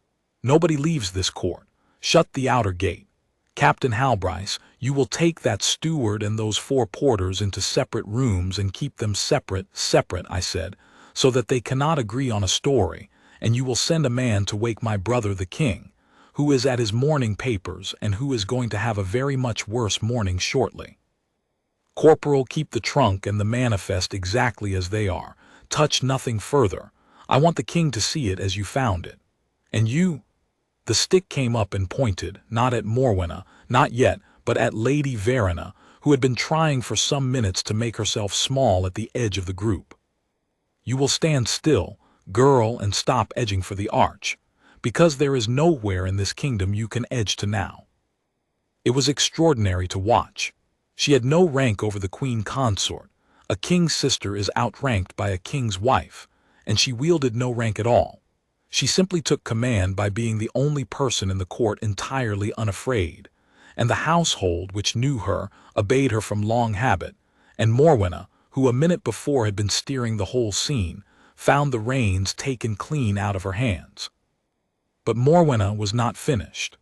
Speaker 1: "Nobody leaves this court. Shut the outer gate. Captain Halbrice, you will take that steward and those 4 porters into separate rooms and keep them separate, I said, so that they cannot agree on a story, and you will send a man to wake my brother the king, who is at his morning papers and who is going to have a very much worse morning shortly. Corporal, keep the trunk and the manifest exactly as they are. Touch nothing further. I want the king to see it as you found it. And you? The stick came up and pointed, not at Morwenna, not yet, but at Lady Verena, who had been trying for some minutes to make herself small at the edge of the group. You will stand still, girl, and stop edging for the arch, because there is nowhere in this kingdom you can edge to now. It was extraordinary to watch. She had no rank over the Queen Consort. A king's sister is outranked by a king's wife, and she wielded no rank at all. She simply took command by being the only person in the court entirely unafraid, and the household, which knew her, obeyed her from long habit, and Morwenna, who a minute before had been steering the whole scene, found the reins taken clean out of her hands. But Morwenna was not finished.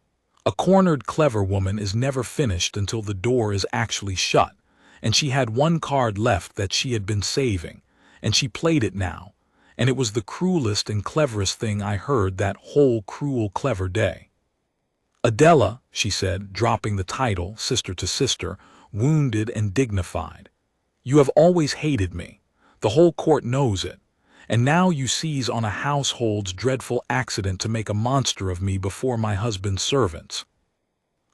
Speaker 1: A cornered clever woman is never finished until the door is actually shut, and she had 1 card left that she had been saving, and she played it now, and it was the cruelest and cleverest thing I heard that whole cruel clever day. Adela, she said, dropping the title, sister to sister, wounded and dignified. You have always hated me. The whole court knows it. And now you seize on a household's dreadful accident to make a monster of me before my husband's servants.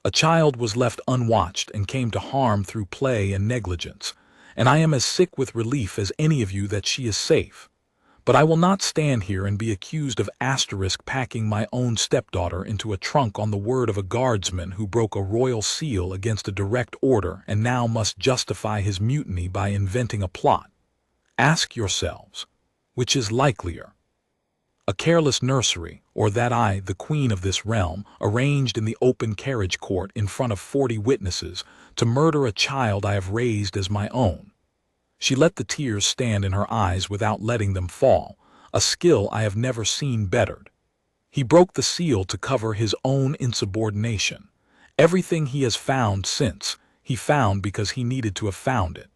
Speaker 1: A child was left unwatched and came to harm through play and negligence, and I am as sick with relief as any of you that she is safe. But I will not stand here and be accused of packing my own stepdaughter into a trunk on the word of a guardsman who broke a royal seal against a direct order and now must justify his mutiny by inventing a plot. Ask yourselves, which is likelier? A careless nursery, or that I, the queen of this realm, arranged in the open carriage court in front of 40 witnesses to murder a child I have raised as my own? She let the tears stand in her eyes without letting them fall, a skill I have never seen bettered. He broke the seal to cover his own insubordination. Everything he has found since, he found because he needed to have found it.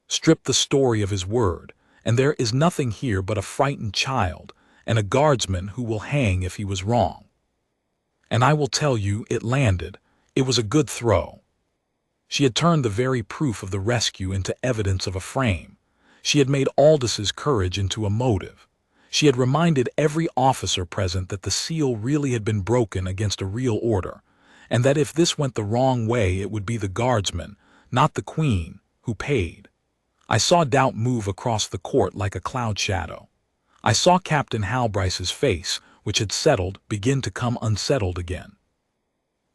Speaker 1: Strip the story of his word, and there is nothing here but a frightened child, and a guardsman who will hang if he was wrong. And I will tell you, it landed. It was a good throw. She had turned the very proof of the rescue into evidence of a frame. She had made Aldous' courage into a motive. She had reminded every officer present that the seal really had been broken against a real order, and that if this went the wrong way it would be the guardsman, not the queen, who paid. I saw doubt move across the court like a cloud shadow. I saw Captain Halbrice's face, which had settled, begin to come unsettled again.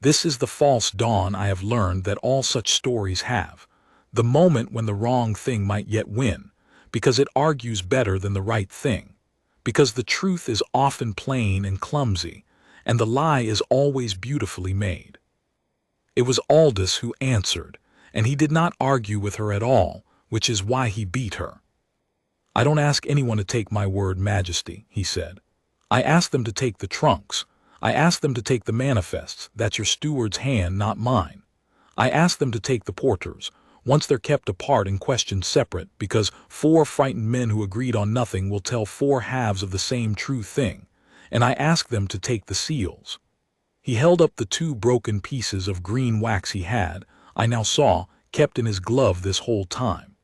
Speaker 1: This is the false dawn I have learned that all such stories have, the moment when the wrong thing might yet win, because it argues better than the right thing, because the truth is often plain and clumsy, and the lie is always beautifully made. It was Aldous who answered, and he did not argue with her at all, which is why he beat her. I don't ask anyone to take my word, Majesty, he said. I ask them to take the trunks. I ask them to take the manifests. That's your steward's hand, not mine. I ask them to take the porters. Once they're kept apart and questioned separate, because 4 frightened men who agreed on nothing will tell 4 halves of the same true thing, and I ask them to take the seals. He held up the 2 broken pieces of green wax he had, I now saw, kept in his glove this whole time.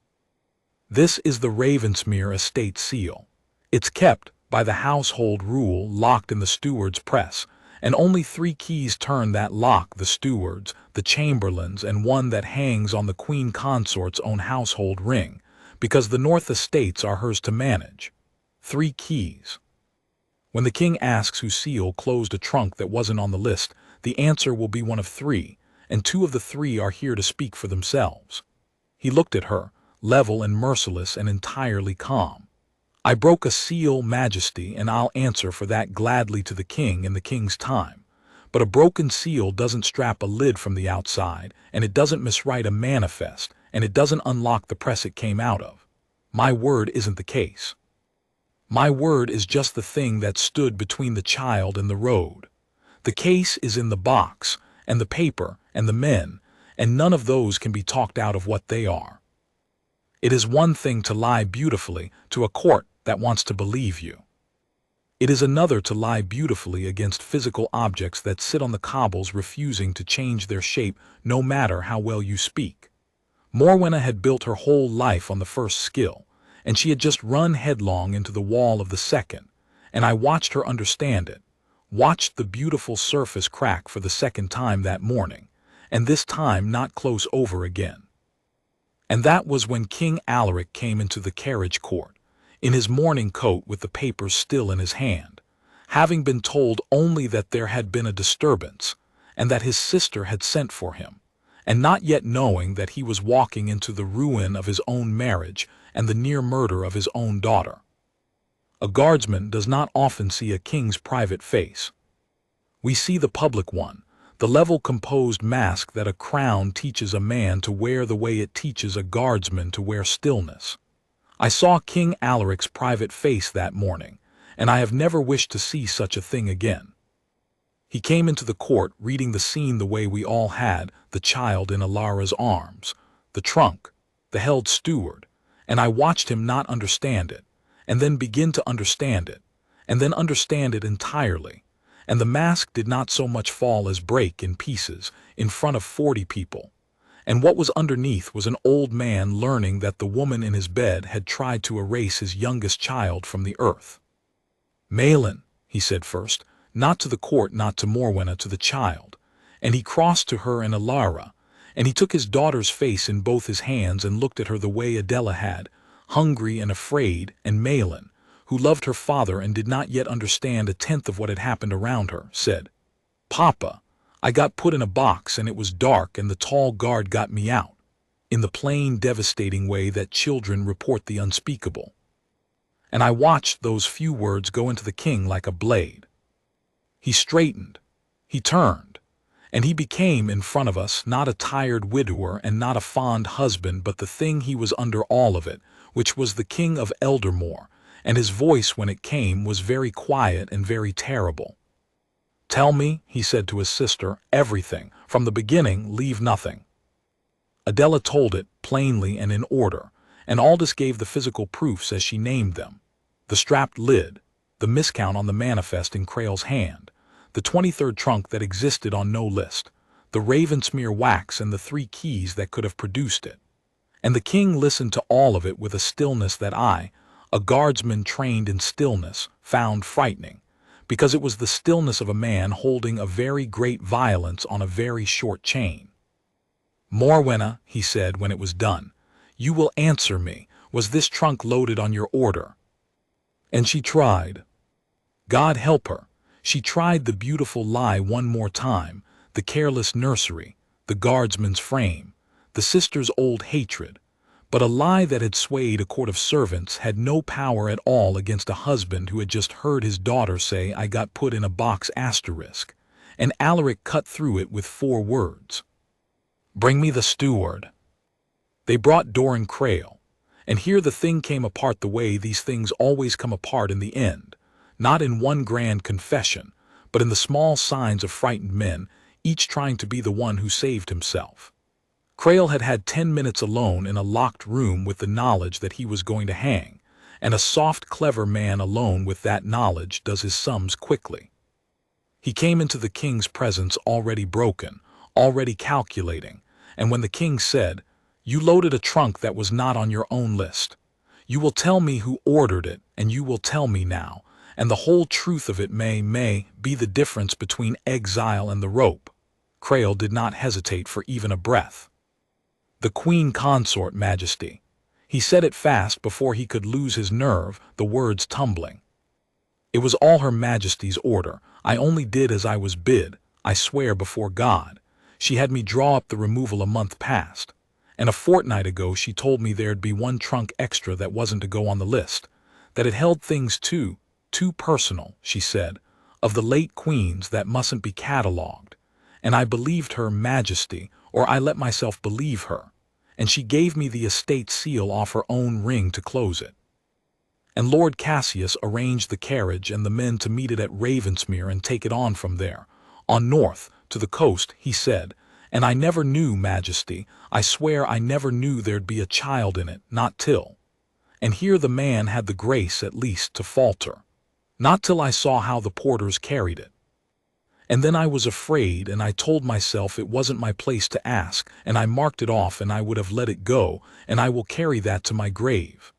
Speaker 1: This is the Ravensmere estate seal. It's kept, by the household rule, locked in the steward's press, and only 3 keys turn that lock: the steward's, the chamberlain's, and one that hangs on the Queen Consort's own household ring, because the North estates are hers to manage. 3 keys. When the king asks whose seal closed a trunk that wasn't on the list, the answer will be one of 3, and 2 of the 3 are here to speak for themselves. He looked at her, level and merciless and entirely calm. I broke a seal, Majesty, and I'll answer for that gladly to the king in the king's time. But a broken seal doesn't strap a lid from the outside, and it doesn't miswrite a manifest, and it doesn't unlock the press it came out of. My word isn't the case. My word is just the thing that stood between the child and the road. The case is in the box, and the paper, and the men, and none of those can be talked out of what they are. It is one thing to lie beautifully to a court that wants to believe you. It is another to lie beautifully against physical objects that sit on the cobbles refusing to change their shape no matter how well you speak. Morwenna had built her whole life on the first skill, and she had just run headlong into the wall of the second, and I watched her understand it, watched the beautiful surface crack for the second time that morning, and this time not close over again. And that was when King Alaric came into the carriage-court, in his morning coat with the papers still in his hand, having been told only that there had been a disturbance, and that his sister had sent for him, and not yet knowing that he was walking into the ruin of his own marriage and the near murder of his own daughter. A guardsman does not often see a king's private face. We see the public one, the level composed mask that a crown teaches a man to wear the way it teaches a guardsman to wear stillness. I saw King Alaric's private face that morning, and I have never wished to see such a thing again. He came into the court reading the scene the way we all had, the child in Alara's arms, the trunk, the held steward, and I watched him not understand it, and then begin to understand it, and then understand it entirely, and the mask did not so much fall as break in pieces in front of 40 people, and what was underneath was an old man learning that the woman in his bed had tried to erase his youngest child from the earth. "Malin," he said first, not to the court, not to Morwenna, to the child, and he crossed to her and Alara, and he took his daughter's face in both his hands and looked at her the way Adela had, hungry and afraid, and Malin, who loved her father and did not yet understand a tenth of what had happened around her, said, "Papa, I got put in a box and it was dark and the tall guard got me out," in the plain, devastating way that children report the unspeakable. And I watched those few words go into the king like a blade. He straightened, he turned, and he became in front of us not a tired widower and not a fond husband, but the thing he was under all of it, which was the King of Eldermore, and his voice when it came was very quiet and very terrible. "Tell me," he said to his sister, "everything, from the beginning, leave nothing." Adela told it, plainly and in order, and Aldous gave the physical proofs as she named them: the strapped lid, the miscount on the manifest in Crail's hand, the 23rd trunk that existed on no list, the Ravensmere wax and the 3 keys that could have produced it. And the king listened to all of it with a stillness that I, a guardsman trained in stillness, found frightening, because it was the stillness of a man holding a very great violence on a very short chain. "Morwenna," he said when it was done, "you will answer me. Was this trunk loaded on your order?" And she tried. God help her. She tried the beautiful lie one more time, the careless nursery, the guardsman's frame, the sister's old hatred, but a lie that had swayed a court of servants had no power at all against a husband who had just heard his daughter say, "I got put in a box asterisk," and Alaric cut through it with 4 words. "Bring me the steward." They brought Doran Crail, and here the thing came apart the way these things always come apart in the end, not in one grand confession, but in the small signs of frightened men, each trying to be the one who saved himself. Crail had had 10 minutes alone in a locked room with the knowledge that he was going to hang, and a soft, clever man alone with that knowledge does his sums quickly. He came into the king's presence already broken, already calculating, and when the king said, "You loaded a trunk that was not on your own list. You will tell me who ordered it, and you will tell me now, and the whole truth of it may be the difference between exile and the rope." Crail did not hesitate for even a breath. "The Queen Consort, Majesty." He said it fast before he could lose his nerve, the words tumbling. "It was all Her Majesty's order. I only did as I was bid, I swear before God. She had me draw up the removal a month past, and a fortnight ago she told me there'd be 1 trunk extra that wasn't to go on the list, that it held things too personal, she said, of the late Queen's that mustn't be catalogued, and I believed Her Majesty, or I let myself believe her, and she gave me the estate seal off her own ring to close it. And Lord Cassius arranged the carriage and the men to meet it at Ravensmere and take it on from there, On north, to the coast, he said, and I never knew, Majesty, I swear I never knew there'd be a child in it, not till. And here the man had the grace, at least, to falter. Not till I saw how the porters carried it. And then I was afraid, and I told myself it wasn't my place to ask, and I marked it off, and I would have let it go, and I will carry that to my grave.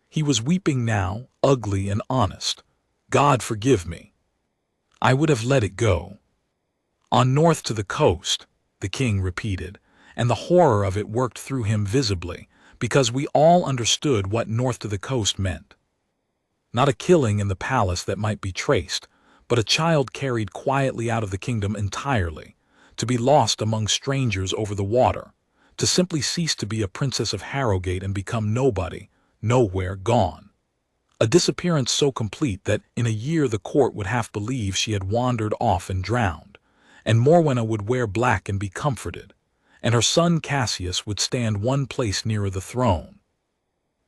Speaker 1: He was weeping now, ugly and honest. God forgive me. I would have let it go. On north to the coast, the king repeated, and the horror of it worked through him visibly, because we all understood what north to the coast meant. Not a killing in the palace that might be traced, but a child carried quietly out of the kingdom entirely, to be lost among strangers over the water, to simply cease to be a princess of Harrogate and become nobody, nowhere, gone. A disappearance so complete that in a year the court would half believe she had wandered off and drowned, and Morwenna would wear black and be comforted, and her son Cassius would stand one place nearer the throne.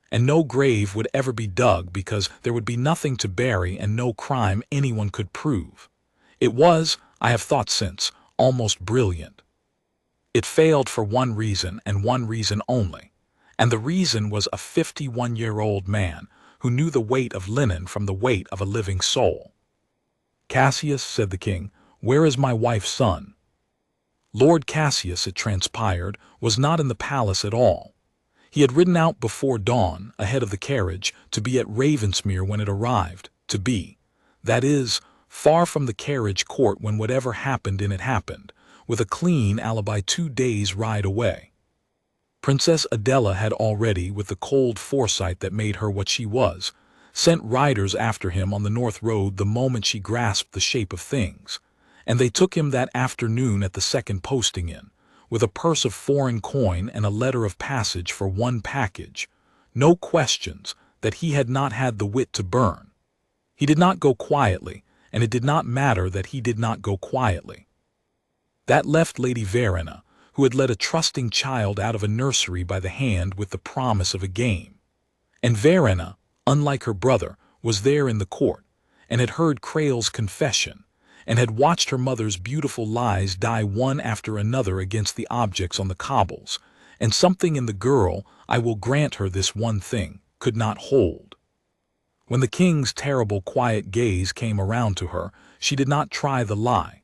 Speaker 1: And no grave would ever be dug because there would be nothing to bury and no crime anyone could prove. It was, I have thought since, almost brilliant. It failed for one reason and one reason only, and the reason was a 51-year-old man who knew the weight of linen from the weight of a living soul. Cassius, said the king, where is my wife's son? Lord Cassius, it transpired, was not in the palace at all. He had ridden out before dawn, ahead of the carriage, to be at Ravensmere when it arrived, to be, that is, far from the carriage-court when whatever happened in it happened, with a clean alibi 2 days' ride away. Princess Adela had already, with the cold foresight that made her what she was, sent riders after him on the north road the moment she grasped the shape of things, and they took him that afternoon at the second posting in, with a purse of foreign coin and a letter of passage for one package, no questions that he had not had the wit to burn. He did not go quietly, and it did not matter that he did not go quietly. That left Lady Verena, who had led a trusting child out of a nursery by the hand with the promise of a game. And Verena, unlike her brother, was there in the court, and had heard Creel's confession, and had watched her mother's beautiful lies die one after another against the objects on the cobbles, and something in the girl, I will grant her this one thing, could not hold. When the king's terrible quiet gaze came around to her, she did not try the lie.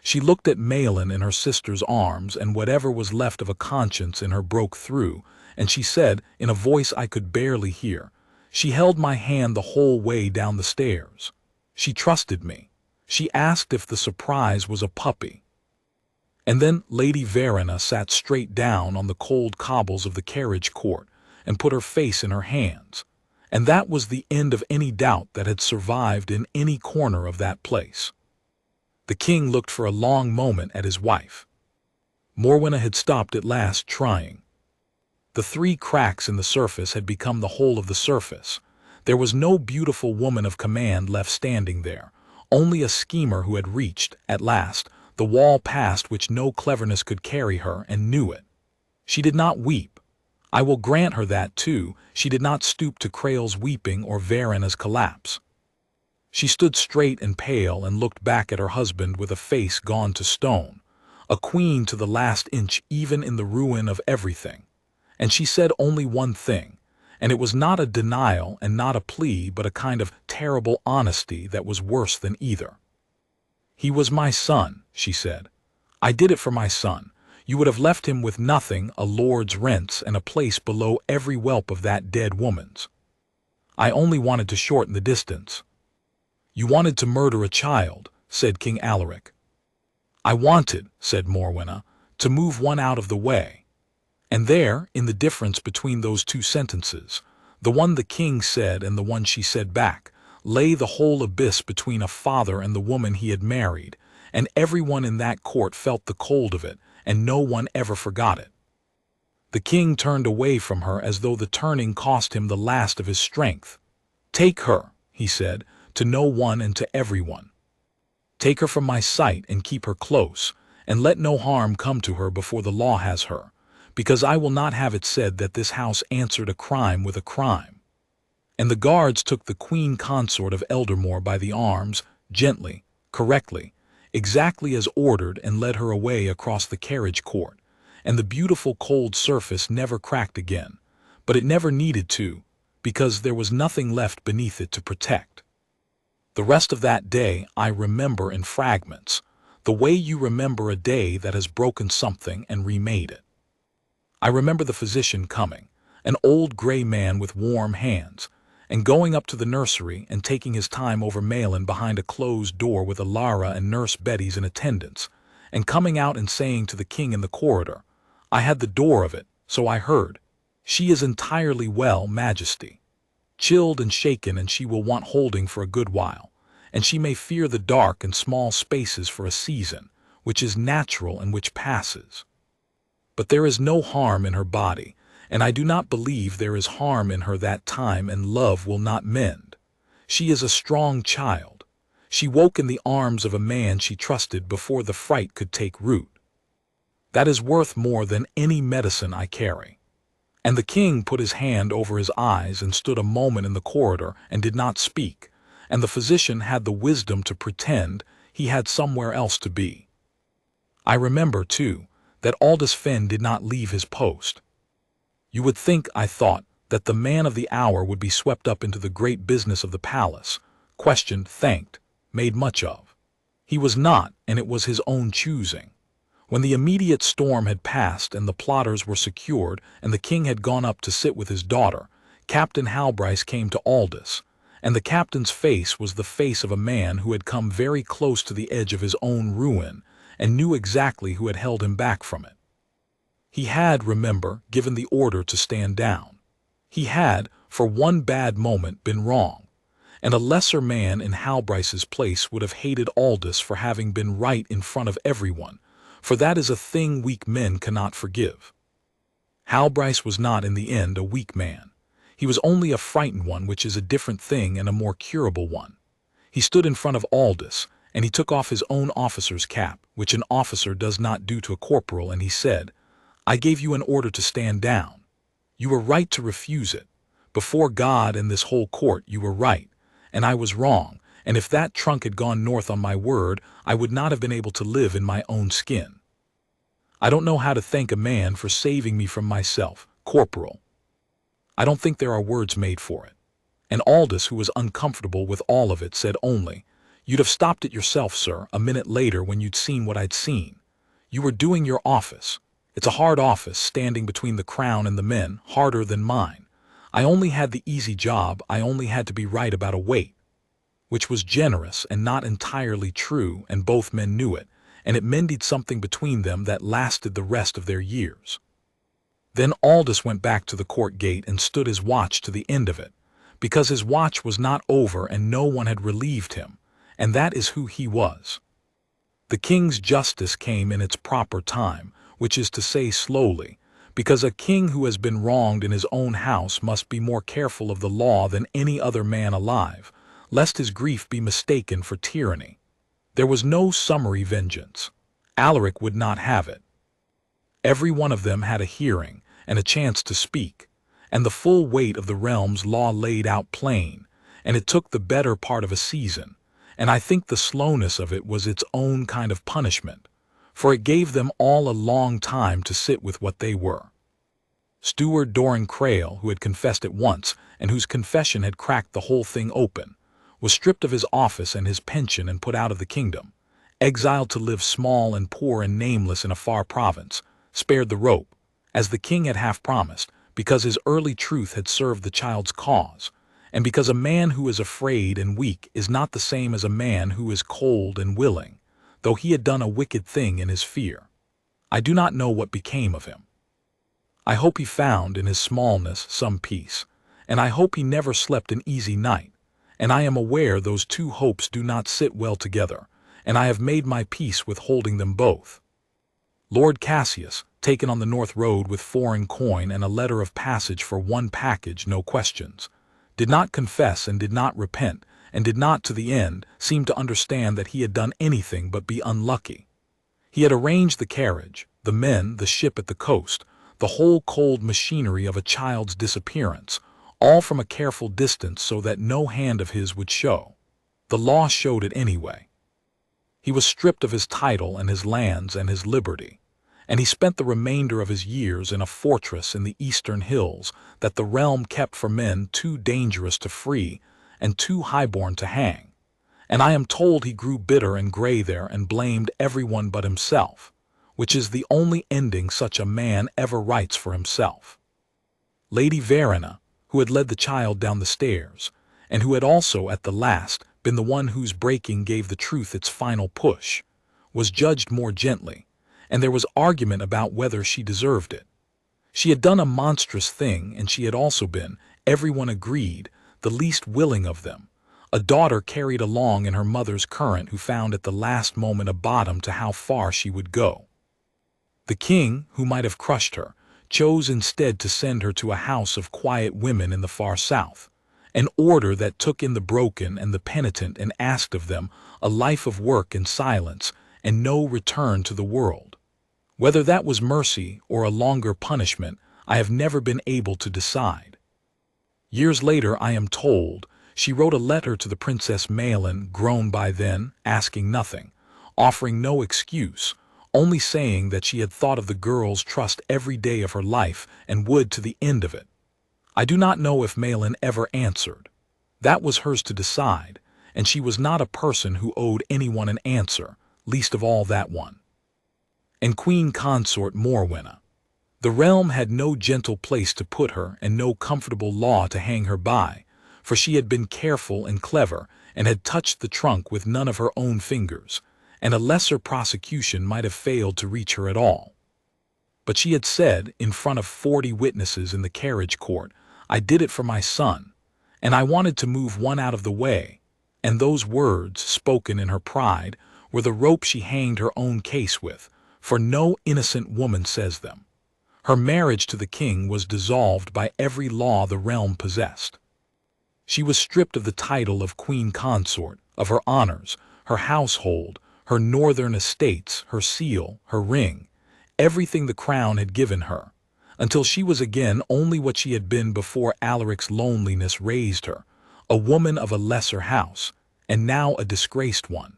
Speaker 1: She looked at Malin in her sister's arms, and whatever was left of a conscience in her broke through, and she said, in a voice I could barely hear, she held my hand the whole way down the stairs. She trusted me. She asked if the surprise was a puppy. And then Lady Verena sat straight down on the cold cobbles of the carriage-court and put her face in her hands, and that was the end of any doubt that had survived in any corner of that place. The king looked for a long moment at his wife. Morwenna had stopped at last trying. The 3 cracks in the surface had become the whole of the surface. There was no beautiful woman of command left standing there, only a schemer who had reached, at last, the wall past which no cleverness could carry her, and knew it. She did not weep. I will grant her that, too. She did not stoop to Creel's weeping or Verena's collapse. She stood straight and pale and looked back at her husband with a face gone to stone, a queen to the last inch even in the ruin of everything. And she said only one thing, and it was not a denial and not a plea, but a kind of terrible honesty that was worse than either. He was my son, she said. I did it for my son. You would have left him with nothing, a lord's rents and a place below every whelp of that dead woman's. I only wanted to shorten the distance. You wanted to murder a child, said King Alaric. I wanted, said Morwenna, to move one out of the way. And there, in the difference between those 2 sentences, the one the king said and the one she said back, lay the whole abyss between a father and the woman he had married, and everyone in that court felt the cold of it, and no one ever forgot it. The king turned away from her as though the turning cost him the last of his strength. Take her, he said, to no one and to everyone. Take her from my sight and keep her close, and let no harm come to her before the law has her, because I will not have it said that this house answered a crime with a crime. And the guards took the Queen Consort of Eldermore by the arms, gently, correctly, exactly as ordered, and led her away across the carriage court, and the beautiful cold surface never cracked again, but it never needed to, because there was nothing left beneath it to protect. The rest of that day I remember in fragments, the way you remember a day that has broken something and remade it. I remember the physician coming, an old gray man with warm hands, and going up to the nursery and taking his time over Malin behind a closed door with Alara and Nurse Betty's in attendance, and coming out and saying to the king in the corridor, "I had the door of it, so I heard. She is entirely well, Majesty. Chilled and shaken, and she will want holding for a good while, and she may fear the dark and small spaces for a season, which is natural and which passes. But there is no harm in her body, and I do not believe there is harm in her that time, and love will not mend. She is a strong child. She woke in the arms of a man she trusted before the fright could take root. That is worth more than any medicine I carry." And the king put his hand over his eyes and stood a moment in the corridor and did not speak, and the physician had the wisdom to pretend he had somewhere else to be. I remember, too, that Aldous Finn did not leave his post. You would think, I thought, that the man of the hour would be swept up into the great business of the palace, questioned, thanked, made much of. He was not, and it was his own choosing. When the immediate storm had passed and the plotters were secured and the king had gone up to sit with his daughter, Captain Halbrice came to Aldous, and the captain's face was the face of a man who had come very close to the edge of his own ruin and knew exactly who had held him back from it. He had, remember, given the order to stand down. He had, for one bad moment, been wrong, and a lesser man in Halbrice's place would have hated Aldous for having been right in front of everyone, for that is a thing weak men cannot forgive. Halbrice was not in the end a weak man. He was only a frightened one, which is a different thing and a more curable one. He stood in front of Aldous, and he took off his own officer's cap, which an officer does not do to a corporal, and he said, "I gave you an order to stand down. You were right to refuse it. Before God and this whole court you were right, and I was wrong, and if that trunk had gone north on my word, I would not have been able to live in my own skin. I don't know how to thank a man for saving me from myself, Corporal. I don't think there are words made for it." And Aldous, who was uncomfortable with all of it, said only, "You'd have stopped it yourself, sir, a minute later when you'd seen what I'd seen. You were doing your office. It's a hard office, standing between the crown and the men, harder than mine. I only had the easy job, I only had to be right about a weight." Which was generous and not entirely true, and both men knew it, and it mended something between them that lasted the rest of their years. Then Aldous went back to the court gate and stood his watch to the end of it, because his watch was not over and no one had relieved him, and that is who he was. The king's justice came in its proper time, which is to say slowly, because a king who has been wronged in his own house must be more careful of the law than any other man alive, lest his grief be mistaken for tyranny. There was no summary vengeance. Alaric would not have it. Every one of them had a hearing and a chance to speak, and the full weight of the realm's law laid out plain, and it took the better part of a season, and I think the slowness of it was its own kind of punishment, for it gave them all a long time to sit with what they were. Steward Doran Crail, who had confessed at once, and whose confession had cracked the whole thing open, was stripped of his office and his pension and put out of the kingdom, exiled to live small and poor and nameless in a far province, spared the rope, as the king had half promised, because his early truth had served the child's cause, and because a man who is afraid and weak is not the same as a man who is cold and willing, though he had done a wicked thing in his fear. I do not know what became of him. I hope he found in his smallness some peace, and I hope he never slept an easy night, and I am aware those two hopes do not sit well together, and I have made my peace with holding them both. Lord Cassius, taken on the North Road with foreign coin and a letter of passage for one package, no questions, did not confess and did not repent, and did not to the end seem to understand that he had done anything but be unlucky. He had arranged the carriage, the men, the ship at the coast, the whole cold machinery of a child's disappearance, all from a careful distance so that no hand of his would show. The law showed it anyway. He was stripped of his title and his lands and his liberty, and he spent the remainder of his years in a fortress in the eastern hills that the realm kept for men too dangerous to free and too highborn to hang. And I am told he grew bitter and gray there and blamed everyone but himself, which is the only ending such a man ever writes for himself. Lady Verena, who had led the child down the stairs, and who had also at the last been the one whose breaking gave the truth its final push, was judged more gently, and there was argument about whether she deserved it. She had done a monstrous thing, and she had also been, everyone agreed, the least willing of them, a daughter carried along in her mother's current who found at the last moment a bottom to how far she would go. The king, who might have crushed her, chose instead to send her to a house of quiet women in the far south, an order that took in the broken and the penitent and asked of them a life of work and silence and no return to the world. Whether that was mercy or a longer punishment, I have never been able to decide. Years later, I am told, she wrote a letter to the Princess Malin, grown by then, asking nothing, offering no excuse, only saying that she had thought of the girl's trust every day of her life and would to the end of it. I do not know if Malin ever answered. That was hers to decide, and she was not a person who owed anyone an answer, least of all that one. And Queen Consort Morwenna. The realm had no gentle place to put her and no comfortable law to hang her by, for she had been careful and clever and had touched the trunk with none of her own fingers, and a lesser prosecution might have failed to reach her at all. But she had said, in front of 40 witnesses in the carriage-court, I did it for my son, and I wanted to move one out of the way, and those words, spoken in her pride, were the rope she hanged her own case with, for no innocent woman says them. Her marriage to the king was dissolved by every law the realm possessed. She was stripped of the title of Queen Consort, of her honors, her household, her northern estates, her seal, her ring, everything the crown had given her, until she was again only what she had been before Alaric's loneliness raised her, a woman of a lesser house, and now a disgraced one.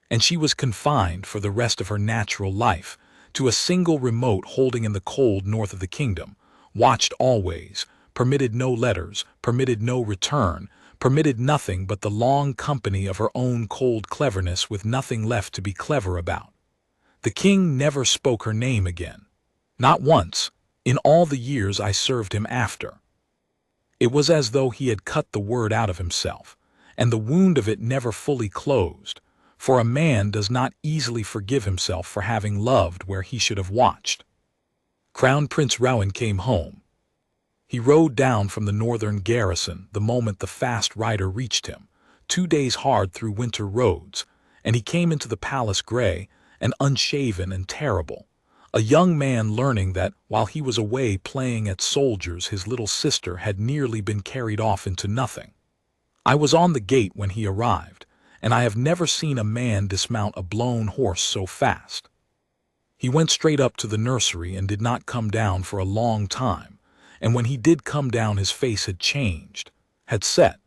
Speaker 1: And she was confined for the rest of her natural life to a single remote holding in the cold north of the kingdom, watched always, permitted no letters, permitted no return, permitted nothing but the long company of her own cold cleverness with nothing left to be clever about. The king never spoke her name again. Not once, in all the years I served him after. It was as though he had cut the word out of himself, and the wound of it never fully closed, for a man does not easily forgive himself for having loved where he should have watched. Crown Prince Rowan came home. He rode down from the northern garrison the moment the fast rider reached him, 2 days hard through winter roads, and he came into the palace gray and unshaven and terrible, a young man learning that while he was away playing at soldiers his little sister had nearly been carried off into nothing. I was on the gate when he arrived, and I have never seen a man dismount a blown horse so fast. He went straight up to the nursery and did not come down for a long time, and when he did come down his face had changed, had set,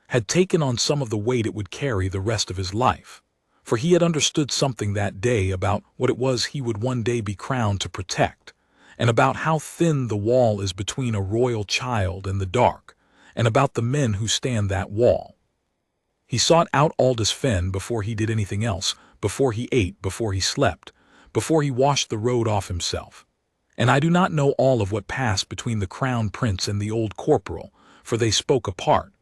Speaker 1: had taken on some of the weight it would carry the rest of his life, for he had understood something that day about what it was he would one day be crowned to protect, and about how thin the wall is between a royal child and the dark, and about the men who stand that wall. He sought out Aldous Fen before he did anything else, before he ate, before he slept, before he washed the road off himself. And I do not know all of what passed between the crown prince and the old corporal, for they spoke apart,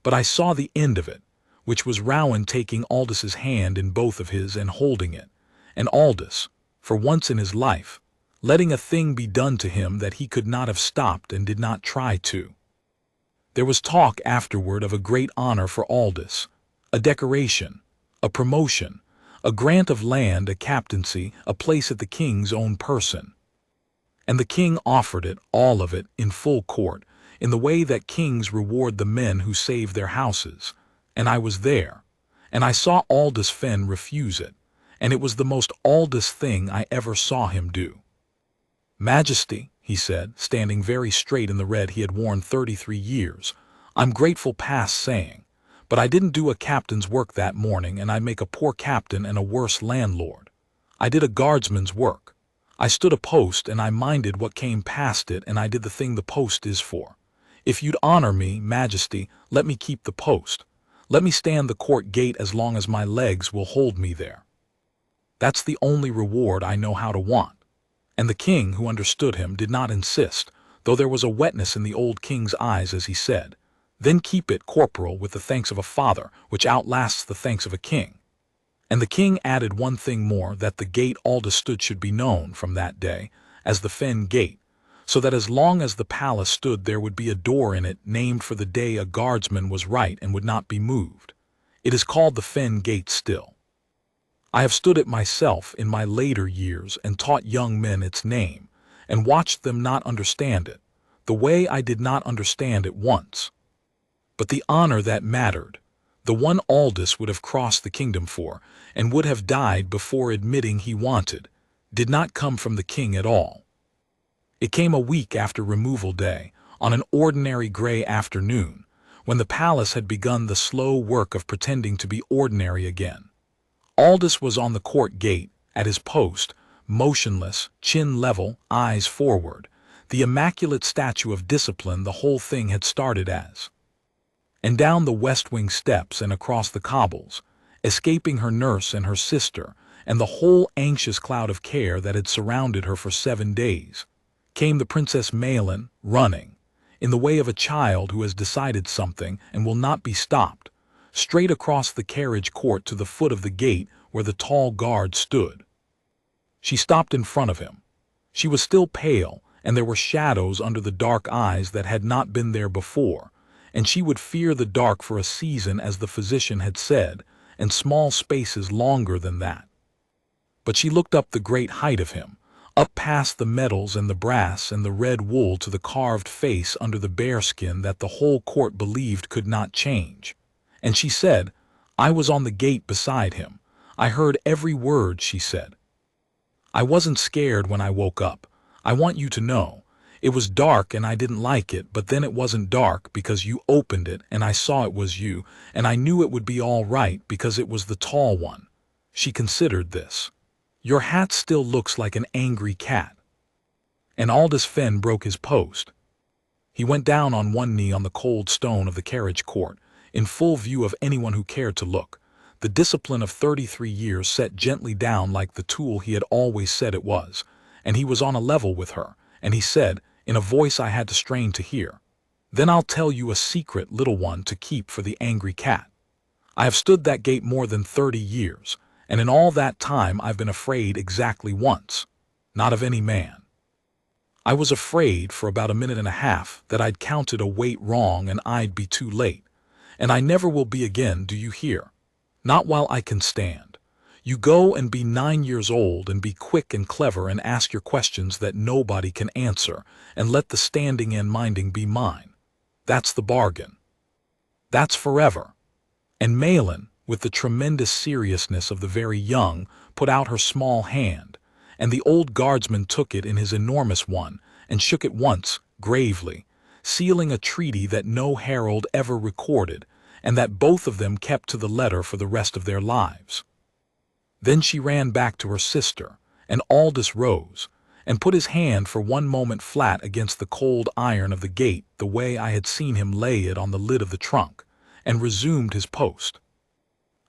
Speaker 1: but I saw the end of it, which was Rowan taking Aldous' hand in both of his and holding it, and Aldous, for once in his life, letting a thing be done to him that he could not have stopped and did not try to. There was talk afterward of a great honor for Aldous, a decoration, a promotion, a grant of land, a captaincy, a place at the king's own person. And the king offered it, all of it, in full court, in the way that kings reward the men who save their houses. And I was there, and I saw Aldous Fen refuse it, and it was the most Aldous thing I ever saw him do. Majesty, he said, standing very straight in the red he had worn 33 years, I'm grateful past saying, But I didn't do a captain's work that morning, and I'd make a poor captain and a worse landlord. I did a guardsman's work. I stood a post, and I minded what came past it, and I did the thing the post is for. If you'd honor me, Majesty, let me keep the post. Let me stand the court gate as long as my legs will hold me there. That's the only reward I know how to want. And the king, who understood him, did not insist, though there was a wetness in the old king's eyes as he said, "Then keep it, corporal, with the thanks of a father, which outlasts the thanks of a king." And the king added one thing more, that the gate Aldous stood should be known, from that day, as the Fen Gate, so that as long as the palace stood there would be a door in it named for the day a guardsman was right and would not be moved. It is called the Fen Gate still. I have stood it myself in my later years and taught young men its name, and watched them not understand it, the way I did not understand it once. But the honor that mattered, the one Aldous would have crossed the kingdom for, and would have died before admitting he wanted, did not come from the king at all. It came a week after removal day, on an ordinary gray afternoon, when the palace had begun the slow work of pretending to be ordinary again. Aldous was on the court gate, at his post, motionless, chin level, eyes forward, the immaculate statue of discipline the whole thing had started as. And down the west wing steps and across the cobbles, escaping her nurse and her sister, and the whole anxious cloud of care that had surrounded her for 7 days, came the Princess Maelin, running, in the way of a child who has decided something and will not be stopped, straight across the carriage-court to the foot of the gate where the tall guard stood. She stopped in front of him. She was still pale, and there were shadows under the dark eyes that had not been there before, and she would fear the dark for a season, as the physician had said, and small spaces longer than that. But she looked up the great height of him, up past the metals and the brass and the red wool to the carved face under the bearskin that the whole court believed could not change. And she said, "I was on the gate beside him. I heard every word," she said. "I wasn't scared when I woke up. I want you to know. It was dark and I didn't like it, but then it wasn't dark because you opened it and I saw it was you, and I knew it would be all right because it was the tall one." She considered this. "Your hat still looks like an angry cat." And Aldous Fen broke his post. He went down on one knee on the cold stone of the carriage-court, in full view of anyone who cared to look, the discipline of 33 years set gently down like the tool he had always said it was, and he was on a level with her, and he said, in a voice I had to strain to hear, "Then I'll tell you a secret, little one, to keep for the angry cat. I have stood that gate more than 30 years, and in all that time I've been afraid exactly once, not of any man. I was afraid for about a minute and a half that I'd counted a weight wrong and I'd be too late, and I never will be again, do you hear? Not while I can stand. You go and be 9 years old and be quick and clever and ask your questions that nobody can answer, and let the standing and minding be mine. That's the bargain. That's forever." And Maelin, with the tremendous seriousness of the very young, put out her small hand, and the old guardsman took it in his enormous one and shook it once, gravely, sealing a treaty that no herald ever recorded, and that both of them kept to the letter for the rest of their lives. Then she ran back to her sister, and Aldous rose, and put his hand for one moment flat against the cold iron of the gate the way I had seen him lay it on the lid of the trunk, and resumed his post.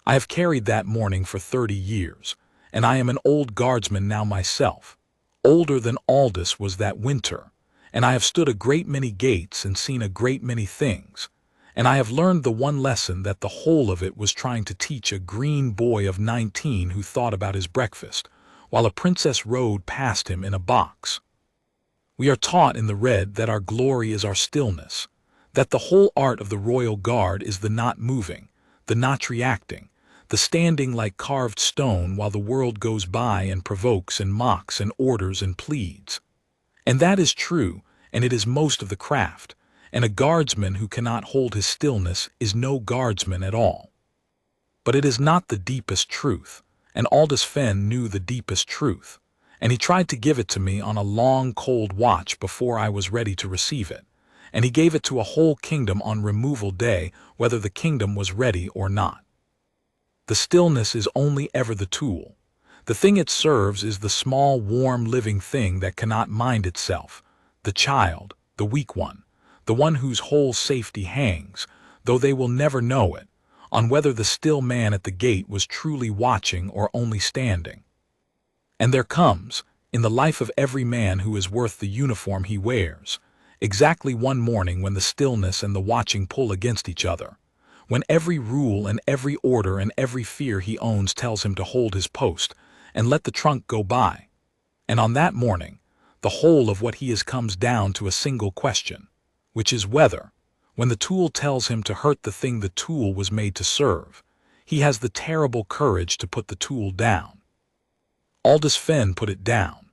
Speaker 1: I have carried that morning for 30 years, and I am an old guardsman now myself. Older than Aldous was that winter, and I have stood a great many gates and seen a great many things, and I have learned the one lesson that the whole of it was trying to teach a green boy of 19 who thought about his breakfast, while a princess rode past him in a box. We are taught in the Red that our glory is our stillness, that the whole art of the royal guard is the not moving, the not reacting, the standing like carved stone while the world goes by and provokes and mocks and orders and pleads. And that is true, and it is most of the craft, and a guardsman who cannot hold his stillness is no guardsman at all. But it is not the deepest truth, and Aldous Fen knew the deepest truth, and he tried to give it to me on a long cold watch before I was ready to receive it, and he gave it to a whole kingdom on removal day, whether the kingdom was ready or not. The stillness is only ever the tool. The thing it serves is the small, warm, living thing that cannot mind itself, the child, the weak one, the one whose whole safety hangs, though they will never know it, on whether the still man at the gate was truly watching or only standing. And there comes, in the life of every man who is worth the uniform he wears, exactly one morning when the stillness and the watching pull against each other, when every rule and every order and every fear he owns tells him to hold his post and let the trunk go by. And on that morning, the whole of what he is comes down to a single question, which is whether, when the tool tells him to hurt the thing the tool was made to serve, he has the terrible courage to put the tool down. Aldous Fenn put it down.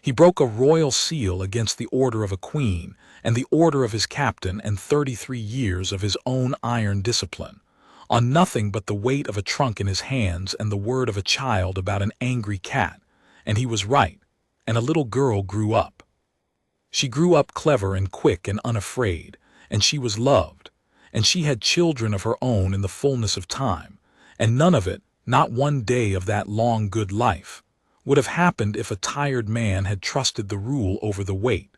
Speaker 1: He broke a royal seal against the order of a queen and the order of his captain and 33 years of his own iron discipline, on nothing but the weight of a trunk in his hands and the word of a child about an angry cat, and he was right, and a little girl grew up. She grew up clever and quick and unafraid, and she was loved, and she had children of her own in the fullness of time, and none of it, not one day of that long good life, would have happened if a tired man had trusted the rule over the weight.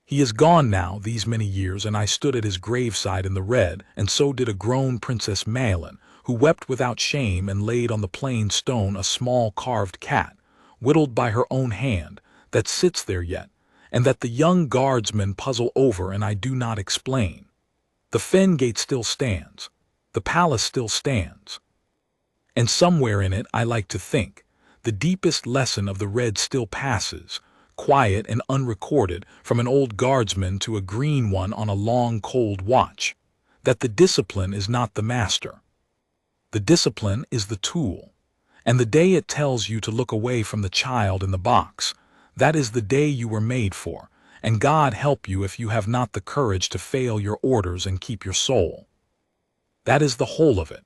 Speaker 1: He is gone now these many years, and I stood at his graveside in the red, and so did a grown Princess Malin, who wept without shame and laid on the plain stone a small carved cat, whittled by her own hand, that sits there yet, and that the young guardsmen puzzle over and I do not explain. The Fen gate still stands. The palace still stands. And somewhere in it, I like to think, the deepest lesson of the red still passes, quiet and unrecorded, from an old guardsman to a green one on a long cold watch, that the discipline is not the master. The discipline is the tool, and the day it tells you to look away from the child in the box, that is the day you were made for, and God help you if you have not the courage to fail your orders and keep your soul. That is the whole of it.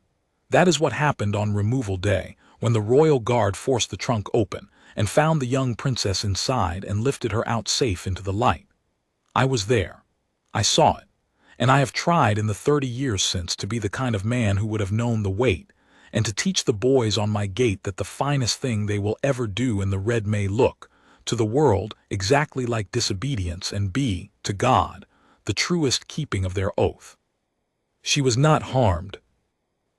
Speaker 1: That is what happened on removal day, when the royal guard forced the trunk open and found the young princess inside and lifted her out safe into the light. I was there. I saw it. And I have tried in the 30 years since to be the kind of man who would have known the weight, and to teach the boys on my gate that the finest thing they will ever do in the red may look, to the world, exactly like disobedience, and be, to God, the truest keeping of their oath. She was not harmed.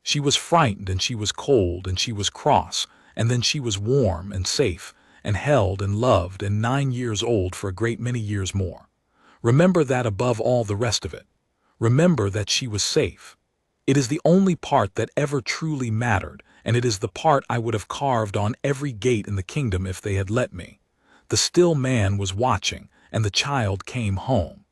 Speaker 1: She was frightened, and she was cold, and she was cross, and then she was warm and safe, and held and loved, and 9 years old for a great many years more. Remember that above all the rest of it. Remember that she was safe. It is the only part that ever truly mattered, and it is the part I would have carved on every gate in the kingdom if they had let me. The still man was watching, and the child came home.